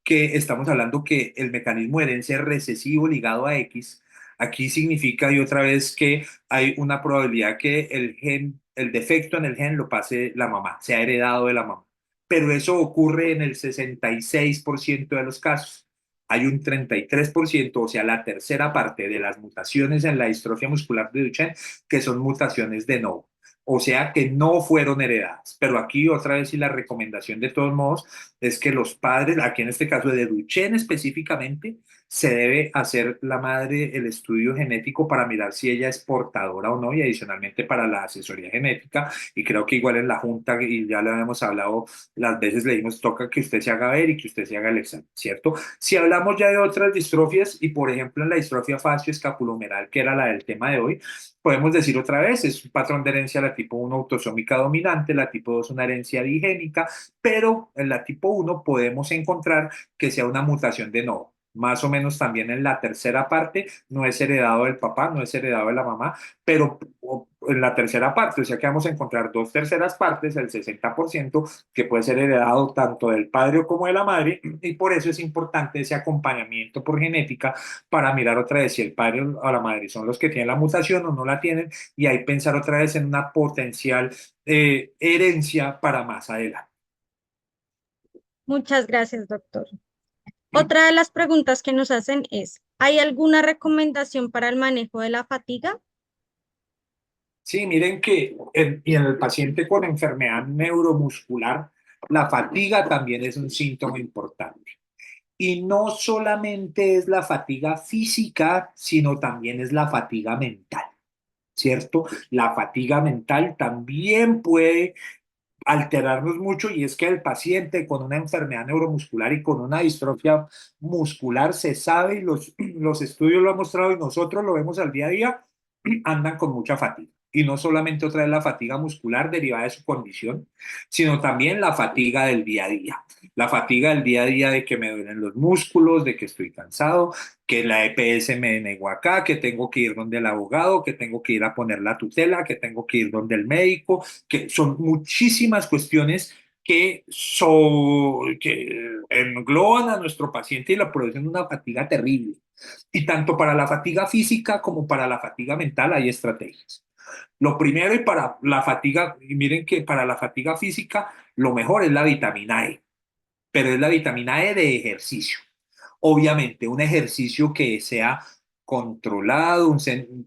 que estamos hablando que el mecanismo de herencia es recesivo ligado a X. Aquí significa y otra vez que hay una probabilidad que el defecto en el gen lo pase la mamá, sea heredado de la mamá. Pero eso ocurre en el 66% de los casos. Hay un 33%, o sea, la tercera parte de las mutaciones en la distrofia muscular de Duchenne, que son mutaciones de novo. O sea, que no fueron heredadas. Pero aquí otra vez y la recomendación de todos modos es que los padres, aquí en este caso de Duchenne específicamente, se debe hacer la madre el estudio genético para mirar si ella es portadora o no y adicionalmente para la asesoría genética. Y creo que igual en la junta, y ya lo hemos hablado las veces, le dimos, toca que usted se haga ver y que usted se haga el examen, ¿cierto? Si hablamos ya de otras distrofias y por ejemplo en la distrofia facioscapulohumeral, que era la del tema de hoy, podemos decir otra vez, es un patrón de herencia la tipo 1 autosómica dominante, la tipo 2 una herencia digénica, pero en la tipo 1 podemos encontrar que sea una mutación de novo. Más o menos también en la tercera parte, no es heredado del papá, no es heredado de la mamá, pero en la tercera parte, o sea que vamos a encontrar dos terceras partes, el 60%, que puede ser heredado tanto del padre como de la madre, y por eso es importante ese acompañamiento por genética para mirar otra vez si el padre o la madre son los que tienen la mutación o no la tienen, y ahí pensar otra vez en una potencial herencia para más adelante. Muchas gracias, doctor. Otra de las preguntas que nos hacen es, ¿hay alguna recomendación para el manejo de la fatiga? Sí, miren que y en el paciente con enfermedad neuromuscular, la fatiga también es un síntoma importante. Y no solamente es la fatiga física, sino también es la fatiga mental, ¿cierto? La fatiga mental también puede alterarnos mucho y es que el paciente con una enfermedad neuromuscular y con una distrofia muscular se sabe y los estudios lo han mostrado y nosotros lo vemos al día a día, andan con mucha fatiga. Y no solamente otra vez la fatiga muscular derivada de su condición, sino también la fatiga del día a día. La fatiga del día a día de que me duelen los músculos, de que estoy cansado, que la EPS me negó acá, que tengo que ir donde el abogado, que tengo que ir a poner la tutela, que tengo que ir donde el médico, que son muchísimas cuestiones que engloban a nuestro paciente y le producen una fatiga terrible. Y tanto para la fatiga física como para la fatiga mental hay estrategias. Lo primero y para la fatiga, y miren que para la fatiga física lo mejor es la vitamina E, pero es la vitamina E de ejercicio. Obviamente, un ejercicio que sea controlado,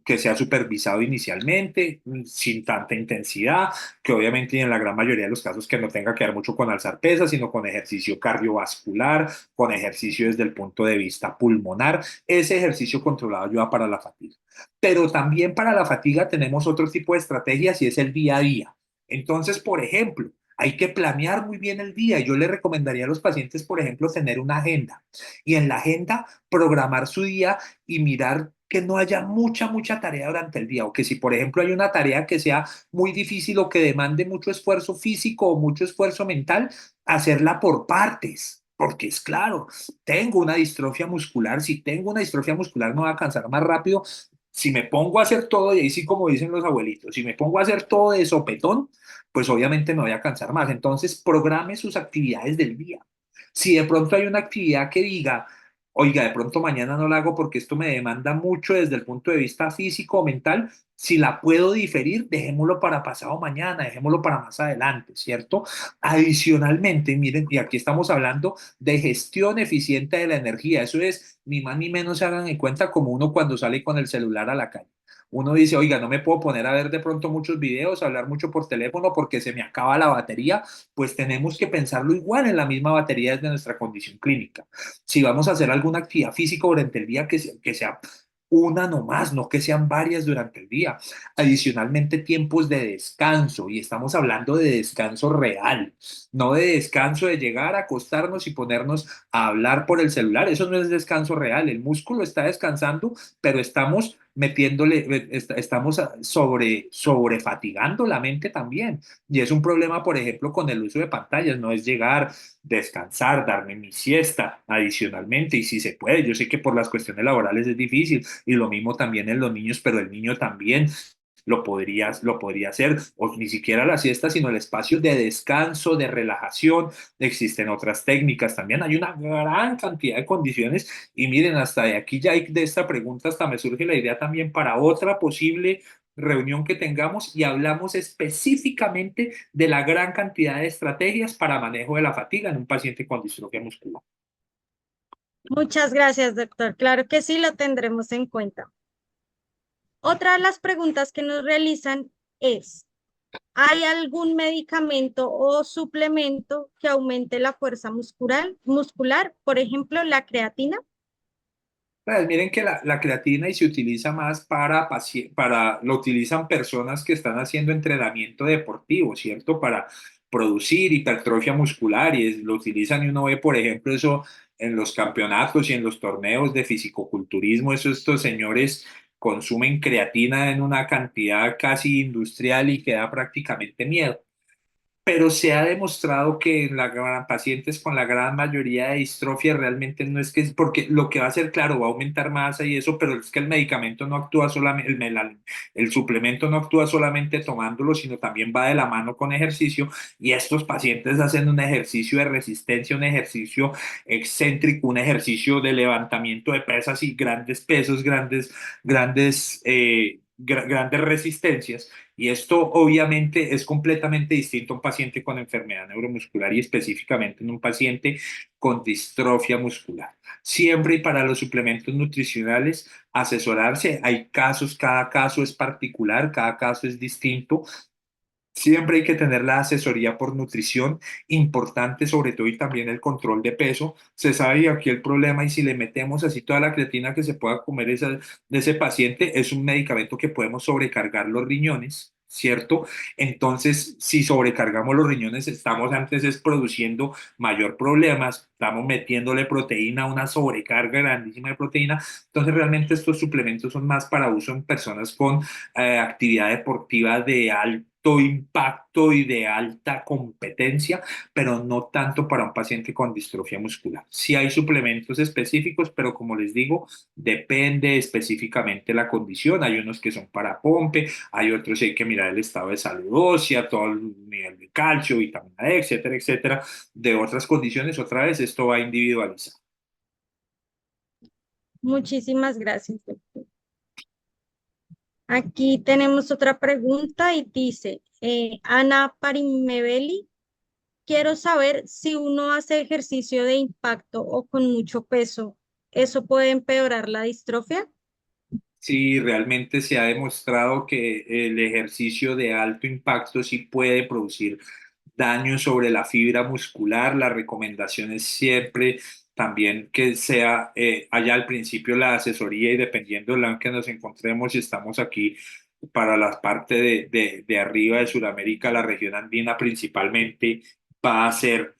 que sea supervisado inicialmente, sin tanta intensidad, que obviamente en la gran mayoría de los casos que no tenga que ver mucho con alzar pesas, sino con ejercicio cardiovascular, con ejercicio desde el punto de vista pulmonar. Ese ejercicio controlado ayuda para la fatiga. Pero también para la fatiga tenemos otro tipo de estrategias y es el día a día. Entonces, por ejemplo, hay que planear muy bien el día. Yo le recomendaría a los pacientes, por ejemplo, tener una agenda y en la agenda programar su día y mirar que no haya mucha tarea durante el día o que si, por ejemplo, hay una tarea que sea muy difícil o que demande mucho esfuerzo físico o mucho esfuerzo mental, hacerla por partes. Porque es claro, tengo una distrofia muscular, si tengo una distrofia muscular me voy a cansar más rápido. Si me pongo a hacer todo, y ahí sí como dicen los abuelitos, si me pongo a hacer todo de sopetón, pues obviamente me voy a cansar más. Entonces, programe sus actividades del día. Si de pronto hay una actividad que diga, oiga, de pronto mañana no la hago porque esto me demanda mucho desde el punto de vista físico o mental, si la puedo diferir, dejémoslo para pasado mañana, dejémoslo para más adelante, ¿cierto? Adicionalmente, miren, y aquí estamos hablando de gestión eficiente de la energía. Eso es, ni más ni menos se hagan en cuenta como uno cuando sale con el celular a la calle. Uno dice, oiga, no me puedo poner a ver de pronto muchos videos, hablar mucho por teléfono porque se me acaba la batería, pues tenemos que pensarlo igual en la misma batería desde nuestra condición clínica. Si vamos a hacer alguna actividad física durante el día, que sea una nomás, no que sean varias durante el día. Adicionalmente, tiempos de descanso, y estamos hablando de descanso real, no de descanso de llegar, acostarnos y ponernos a hablar por el celular. Eso no es descanso real. El músculo está descansando, pero estamos metiéndole, estamos sobrefatigando la mente también. Y es un problema, por ejemplo, con el uso de pantallas, no es llegar, descansar, darme mi siesta adicionalmente, y si se puede, yo sé que por las cuestiones laborales es difícil, y lo mismo también en los niños, pero el niño también lo podría hacer, o ni siquiera la siesta, sino el espacio de descanso, de relajación. Existen otras técnicas también, hay una gran cantidad de condiciones, y miren, hasta de aquí ya hay, de esta pregunta hasta me surge la idea también para otra posible reunión que tengamos y hablamos específicamente de la gran cantidad de estrategias para manejo de la fatiga en un paciente con distrofia muscular. Muchas gracias, doctor. Claro que sí, lo tendremos en cuenta. Otra de las preguntas que nos realizan es, ¿hay algún medicamento o suplemento que aumente la fuerza muscular, por ejemplo, la creatina? Pues miren que la creatina y se utiliza más lo utilizan personas que están haciendo entrenamiento deportivo, ¿cierto? Para producir hipertrofia muscular lo utilizan y uno ve, por ejemplo, eso en los campeonatos y en los torneos de fisicoculturismo, estos señores consumen creatina en una cantidad casi industrial y que da prácticamente miedo. pero se ha demostrado que en pacientes con la gran mayoría de distrofia realmente no es que es porque lo que va a hacer, claro, va a aumentar masa y eso, pero es que el medicamento no actúa solamente, el suplemento no actúa solamente tomándolo, sino también va de la mano con ejercicio y estos pacientes hacen un ejercicio de resistencia, un ejercicio excéntrico, un ejercicio de levantamiento de pesas y grandes pesos, grandes resistencias. Y esto obviamente es completamente distinto a un paciente con enfermedad neuromuscular y específicamente en un paciente con distrofia muscular. Siempre y para los suplementos nutricionales, asesorarse. Hay casos, cada caso es particular, cada caso es distinto. Siempre hay que tener la asesoría por nutrición, importante sobre todo y también el control de peso. Se sabe y aquí el problema y si le metemos así toda la creatina que se pueda comer de ese paciente, es un medicamento que podemos sobrecargar los riñones, ¿cierto? Entonces, si sobrecargamos los riñones, estamos antes es produciendo mayor problemas, estamos metiéndole proteína, una sobrecarga grandísima de proteína. Entonces, realmente estos suplementos son más para uso en personas con actividad deportiva de alto impacto y de alta competencia, pero no tanto para un paciente con distrofia muscular. Sí hay suplementos específicos, pero como les digo, depende específicamente la condición. Hay unos que son para pompe, hay otros que hay que mirar el estado de salud ósea, todo el nivel de calcio, vitamina D, etcétera, etcétera. De otras condiciones, otra vez, esto va individualizado. Muchísimas gracias, doctor. Aquí tenemos otra pregunta y dice, Ana Parimebeli, quiero saber si uno hace ejercicio de impacto o con mucho peso, ¿eso puede empeorar la distrofia? Sí, realmente se ha demostrado que el ejercicio de alto impacto sí puede producir daño sobre la fibra muscular. La recomendación es siempre también que sea, haya al principio la asesoría y dependiendo de la que nos encontremos, si estamos aquí para la parte de arriba de Sudamérica, la región andina principalmente, va a ser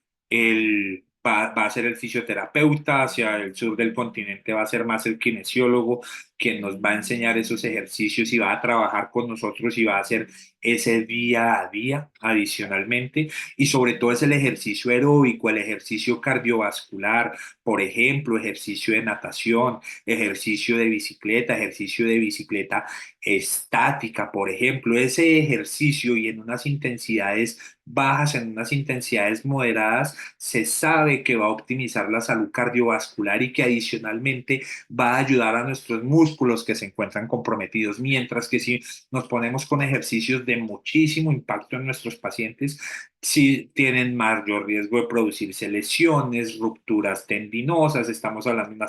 va a ser el fisioterapeuta, hacia el sur del continente va a ser más el kinesiólogo, quien nos va a enseñar esos ejercicios y va a trabajar con nosotros y va a hacer ese día a día adicionalmente. Y sobre todo es el ejercicio aeróbico, el ejercicio cardiovascular, por ejemplo, ejercicio de natación, ejercicio de bicicleta estática, por ejemplo, ese ejercicio y en unas intensidades bajas, en unas intensidades moderadas, se sabe que va a optimizar la salud cardiovascular y que adicionalmente va a ayudar a nuestros músculos que se encuentran comprometidos, mientras que si nos ponemos con ejercicios de muchísimo impacto en nuestros pacientes, sí tienen mayor riesgo de producirse lesiones, rupturas tendinosas, estamos hablando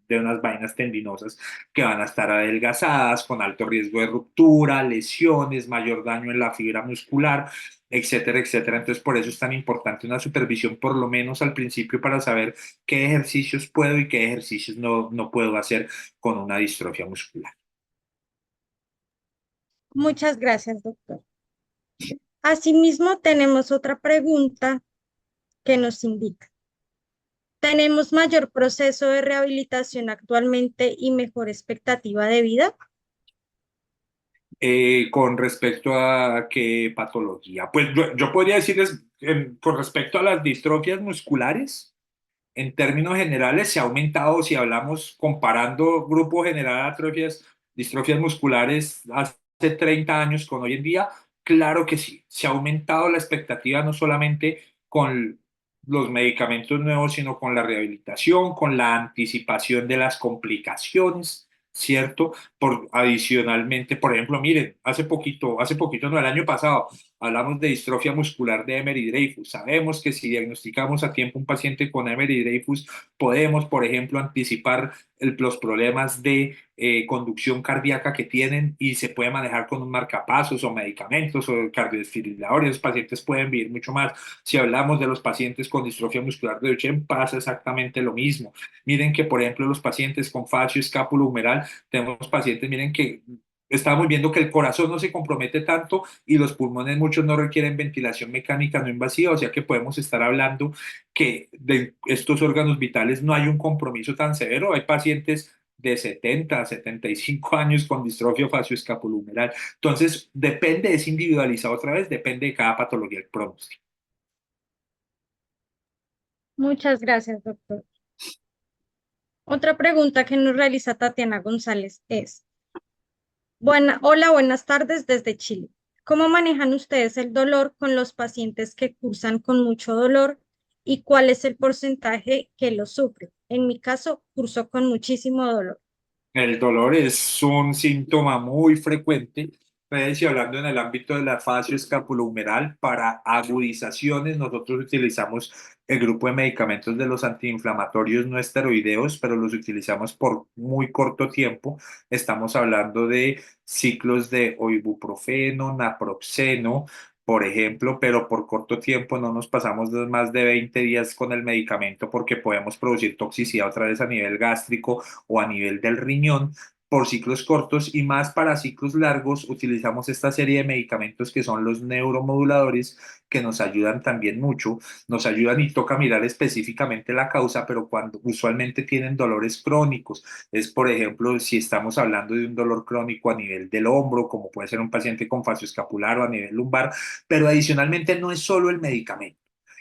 de unas vainas tendinosas que van a estar adelgazadas, con alto riesgo de ruptura, lesiones, mayor daño en la fibra muscular, etcétera, etcétera. Entonces, por eso es tan importante una supervisión, por lo menos al principio, para saber qué ejercicios puedo y qué ejercicios no puedo hacer con una distrofia muscular. Muchas gracias, doctor. Asimismo, tenemos otra pregunta que nos indica, ¿tenemos mayor proceso de rehabilitación actualmente y mejor expectativa de vida? Con respecto a qué patología, pues yo podría decirles, con respecto a las distrofias musculares, en términos generales se ha aumentado, si hablamos comparando grupo general de atrofias, distrofias musculares hace 30 años con hoy en día, claro que sí, se ha aumentado la expectativa no solamente con los medicamentos nuevos, sino con la rehabilitación, con la anticipación de las complicaciones, ¿cierto? Adicionalmente, por ejemplo, miren, hace poquito, no, el año pasado, hablamos de distrofia muscular de Emery-Dreifuss. Sabemos que si diagnosticamos a tiempo un paciente con Emery-Dreifuss, podemos, por ejemplo, anticipar los problemas de conducción cardíaca que tienen y se puede manejar con un marcapasos o medicamentos o cardiodesfibriladores. Los pacientes pueden vivir mucho más. Si hablamos de los pacientes con distrofia muscular de Duchenne, pasa exactamente lo mismo. Miren que, por ejemplo, los pacientes con fascio escápulo humeral, tenemos pacientes, miren que estamos viendo que el corazón no se compromete tanto y los pulmones muchos no requieren ventilación mecánica no invasiva, o sea que podemos estar hablando que de estos órganos vitales no hay un compromiso tan severo. Hay pacientes de 70 a 75 años con distrofia facioscapulohumeral. Entonces, depende, es individualizado otra vez, depende de cada patología el pronóstico. Muchas gracias, doctor. Otra pregunta que nos realiza Tatiana González es, hola, buenas tardes desde Chile. ¿Cómo manejan ustedes el dolor con los pacientes que cursan con mucho dolor y cuál es el porcentaje que lo sufre? En mi caso, curso con muchísimo dolor. El dolor es un síntoma muy frecuente, y hablando en el ámbito de la fascio escapulohumeral, para agudizaciones nosotros utilizamos el grupo de medicamentos de los antiinflamatorios no esteroideos, pero los utilizamos por muy corto tiempo. Estamos hablando de ciclos de o ibuprofeno, naproxeno, por ejemplo, pero por corto tiempo no nos pasamos de más de 20 días con el medicamento porque podemos producir toxicidad otra vez a nivel gástrico o a nivel del riñón por ciclos cortos y más para ciclos largos utilizamos esta serie de medicamentos que son los neuromoduladores que nos ayudan también mucho, nos ayudan y toca mirar específicamente la causa, pero cuando usualmente tienen dolores crónicos, es por ejemplo si estamos hablando de un dolor crónico a nivel del hombro, como puede ser un paciente con fascio escapular o a nivel lumbar, pero adicionalmente no es solo el medicamento,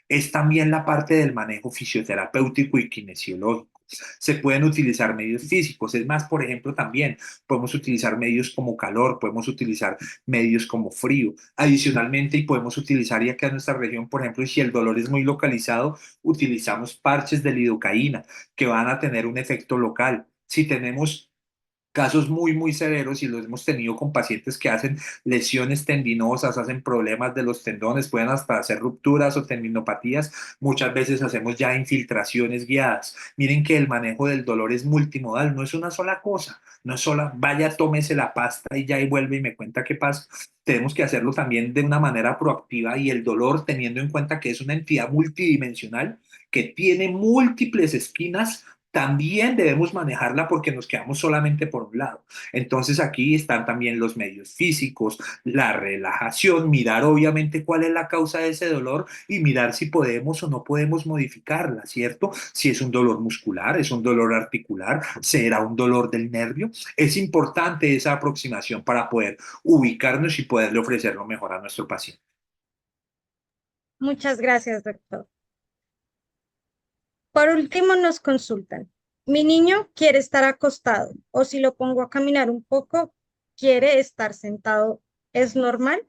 es también la parte del manejo fisioterapéutico y kinesiológico. Se pueden utilizar medios físicos, es más, por ejemplo, también podemos utilizar medios como calor, podemos utilizar medios como frío. Adicionalmente, y podemos utilizar, ya que en nuestra región, por ejemplo, si el dolor es muy localizado, utilizamos parches de lidocaína que van a tener un efecto local. Si tenemos casos muy, muy severos y los hemos tenido con pacientes que hacen lesiones tendinosas, hacen problemas de los tendones, pueden hasta hacer rupturas o tendinopatías. Muchas veces hacemos ya infiltraciones guiadas. Miren que el manejo del dolor es multimodal, no es una sola cosa, no es sola, vaya, tómese la pasta y ya y vuelve y me cuenta qué pasa. Tenemos que hacerlo también de una manera proactiva y el dolor teniendo en cuenta que es una entidad multidimensional que tiene múltiples esquinas también debemos manejarla porque nos quedamos solamente por un lado. Entonces aquí están también los medios físicos, la relajación, mirar obviamente cuál es la causa de ese dolor y mirar si podemos o no podemos modificarla, ¿cierto? Si es un dolor muscular, es un dolor articular, será un dolor del nervio. Es importante esa aproximación para poder ubicarnos y poderle ofrecer lo mejor a nuestro paciente. Muchas gracias, doctor. Por último, nos consultan. Mi niño quiere estar acostado o si lo pongo a caminar un poco, quiere estar sentado. ¿Es normal?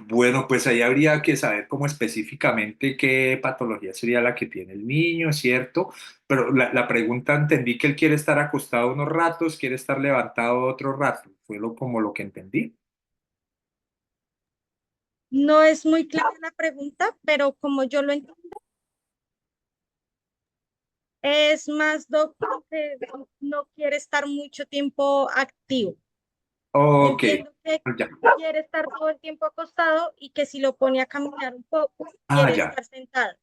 Bueno, pues ahí habría que saber cómo específicamente qué patología sería la que tiene el niño, ¿cierto? Pero la pregunta entendí que él quiere estar acostado unos ratos, quiere estar levantado otro rato. Fue como lo que entendí. No es muy clara la pregunta, pero como yo lo entiendo, es más doctor que no quiere estar mucho tiempo activo. Ok, Entiendo que ya. quiere estar todo el tiempo acostado y que si lo pone a caminar un poco, Ah, quiere ya. estar sentado.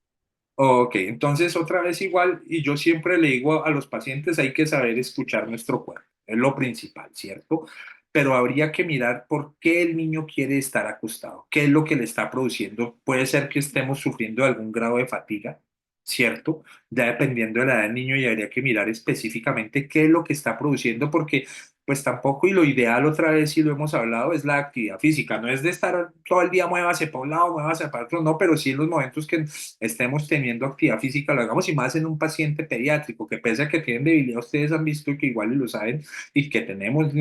Ok, entonces otra vez igual, y yo siempre le digo a los pacientes, hay que saber escuchar nuestro cuerpo, es lo principal, ¿cierto? Pero habría que mirar por qué el niño quiere estar acostado, qué es lo que le está produciendo. Puede ser que estemos sufriendo de algún grado de fatiga, ¿cierto? Ya dependiendo de la edad del niño, y habría que mirar específicamente qué es lo que está produciendo, porque pues tampoco, y lo ideal otra vez, si lo hemos hablado, es la actividad física, no es de estar todo el día muévase para un lado, muévase para otro, no, pero sí en los momentos que estemos teniendo actividad física, lo hagamos y más en un paciente pediátrico, que pese a que tienen debilidad, ustedes han visto que igual y lo saben, y que tenemos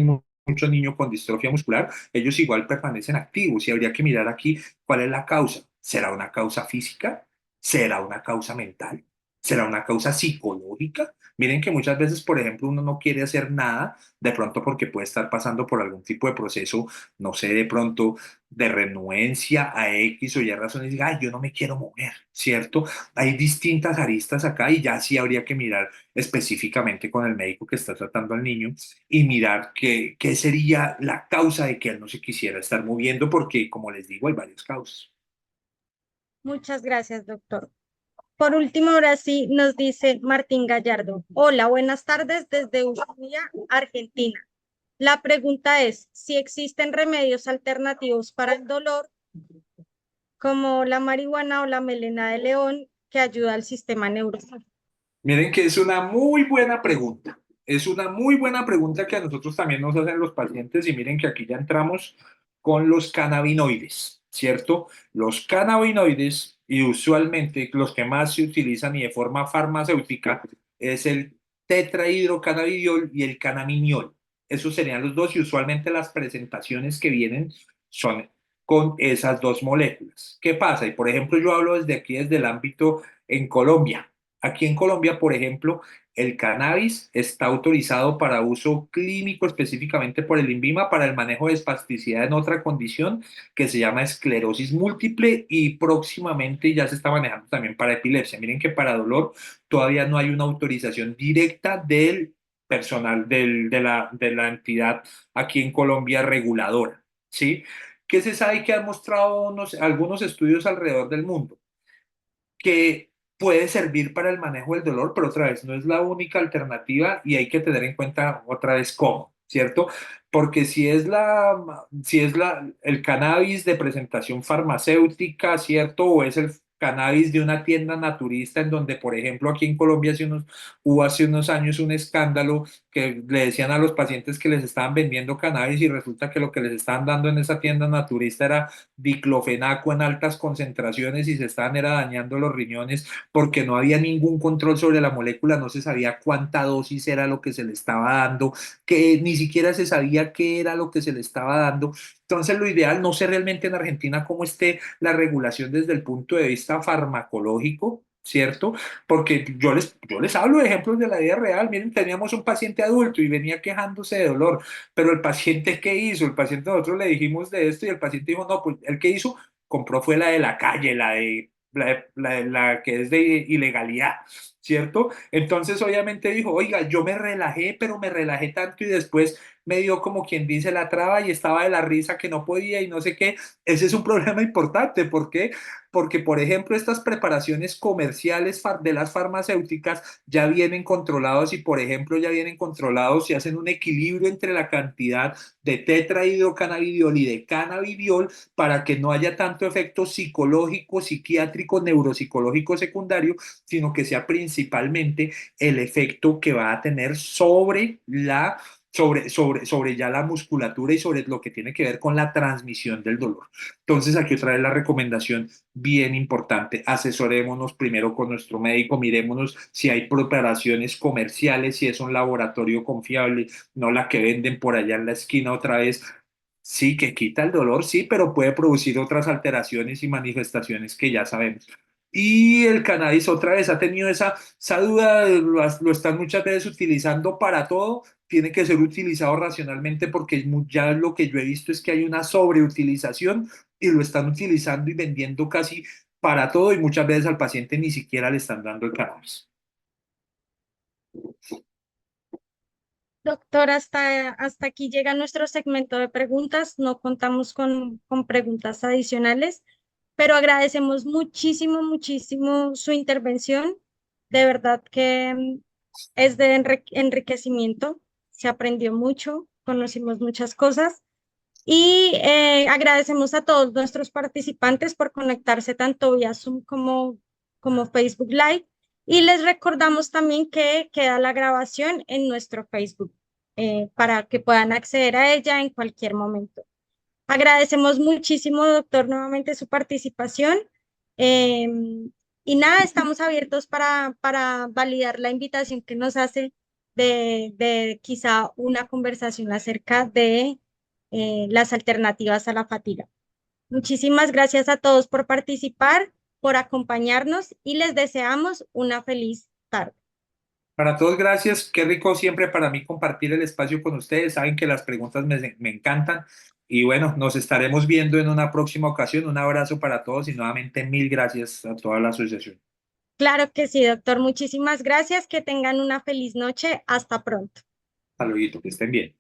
muchos niños con distrofia muscular, ellos igual permanecen activos y habría que mirar aquí cuál es la causa. ¿Será una causa física? ¿Será una causa mental? ¿Será una causa psicológica? Miren que muchas veces, por ejemplo, uno no quiere hacer nada, de pronto porque puede estar pasando por algún tipo de proceso, no sé, de pronto de renuencia a X o Y razones, diga, ay, yo no me quiero mover, ¿cierto? Hay distintas aristas acá y ya sí habría que mirar específicamente con el médico que está tratando al niño y mirar qué sería la causa de que él no se quisiera estar moviendo, porque, como les digo, hay varias causas. Muchas gracias, doctor. Por último, ahora sí nos dice Martín Gallardo. Hola, buenas tardes desde Ushuaia, Argentina. La pregunta es si existen remedios alternativos para el dolor, como la marihuana o la melena de león, que ayuda al sistema neuronal. Miren que es una muy buena pregunta. Es una muy buena pregunta que a nosotros también nos hacen los pacientes y miren que aquí ya entramos con los cannabinoides. ¿cierto? Los cannabinoides, y usualmente los que más se utilizan y de forma farmacéutica, es el tetrahidrocannabidiol y el cannabidiol. Esos serían los dos y usualmente las presentaciones que vienen son con esas dos moléculas. ¿Qué pasa? Y por ejemplo, yo hablo desde aquí, desde el ámbito en Colombia. Aquí en Colombia, por ejemplo, el cannabis está autorizado para uso clínico específicamente por el INVIMA para el manejo de espasticidad en otra condición que se llama esclerosis múltiple y próximamente ya se está manejando también para epilepsia. Miren que para dolor todavía no hay una autorización directa del personal de la entidad aquí en Colombia reguladora, ¿sí? ¿Qué se sabe que han mostrado algunos estudios alrededor del mundo? Que puede servir para el manejo del dolor, pero otra vez no es la única alternativa y hay que tener en cuenta otra vez cómo, ¿cierto? Porque el cannabis de presentación farmacéutica, ¿cierto? O es el cannabis de una tienda naturista en donde, por ejemplo, aquí en Colombia hubo hace unos años un escándalo que le decían a los pacientes que les estaban vendiendo cannabis y resulta que lo que les estaban dando en esa tienda naturista era diclofenaco en altas concentraciones y se estaban era dañando los riñones porque no había ningún control sobre la molécula, no se sabía cuánta dosis era lo que se le estaba dando, que ni siquiera se sabía qué era lo que se le estaba dando. Entonces, lo ideal, no sé realmente en Argentina cómo esté la regulación desde el punto de vista farmacológico, ¿cierto? Porque yo les hablo de ejemplos de la vida real. Miren, teníamos un paciente adulto y venía quejándose de dolor, pero el paciente, ¿qué hizo? El paciente, nosotros le dijimos de esto y el paciente dijo, no, pues el que hizo, compró fue la de la calle, la que es de ilegalidad, ¿cierto? Entonces, obviamente dijo, oiga, yo me relajé, pero me relajé tanto y después me dio como quien dice la traba y estaba de la risa que no podía y no sé qué. Ese es un problema importante. ¿Por qué? Porque, por ejemplo, estas preparaciones comerciales de las farmacéuticas ya vienen controlados y, por ejemplo, ya vienen controlados y hacen un equilibrio entre la cantidad de tetrahidrocannabidiol y de cannabidiol para que no haya tanto efecto psicológico, psiquiátrico, neuropsicológico secundario, sino que sea principalmente el efecto que va a tener sobre ya la musculatura y sobre lo que tiene que ver con la transmisión del dolor. Entonces, aquí otra vez la recomendación bien importante, asesorémonos primero con nuestro médico, mirémonos si hay preparaciones comerciales, si es un laboratorio confiable, no la que venden por allá en la esquina otra vez. Sí, que quita el dolor, sí, pero puede producir otras alteraciones y manifestaciones que ya sabemos. Y el cannabis otra vez ha tenido esa duda, lo están muchas veces utilizando para todo, tiene que ser utilizado racionalmente porque ya lo que yo he visto es que hay una sobreutilización y lo están utilizando y vendiendo casi para todo y muchas veces al paciente ni siquiera le están dando el cannabis. Doctor, hasta aquí llega nuestro segmento de preguntas. No contamos con preguntas adicionales, pero agradecemos muchísimo, muchísimo su intervención. De verdad que es de enriquecimiento. Se aprendió mucho, conocimos muchas cosas y agradecemos a todos nuestros participantes por conectarse tanto vía Zoom como Facebook Live. Y les recordamos también que queda la grabación en nuestro Facebook para que puedan acceder a ella en cualquier momento. Agradecemos muchísimo, doctor, nuevamente su participación. eh, y nada, estamos abiertos para validar la invitación que nos hace de quizá una conversación acerca de las alternativas a la fatiga. Muchísimas gracias a todos por participar, por acompañarnos y les deseamos una feliz tarde. Para todos, gracias. Qué rico siempre para mí compartir el espacio con ustedes. Saben que las preguntas me encantan. Y bueno, nos estaremos viendo en una próxima ocasión. Un abrazo para todos y nuevamente mil gracias a toda la asociación. Claro que sí, doctor. Muchísimas gracias. Que tengan una feliz noche. Hasta pronto. Hasta luego, que estén bien.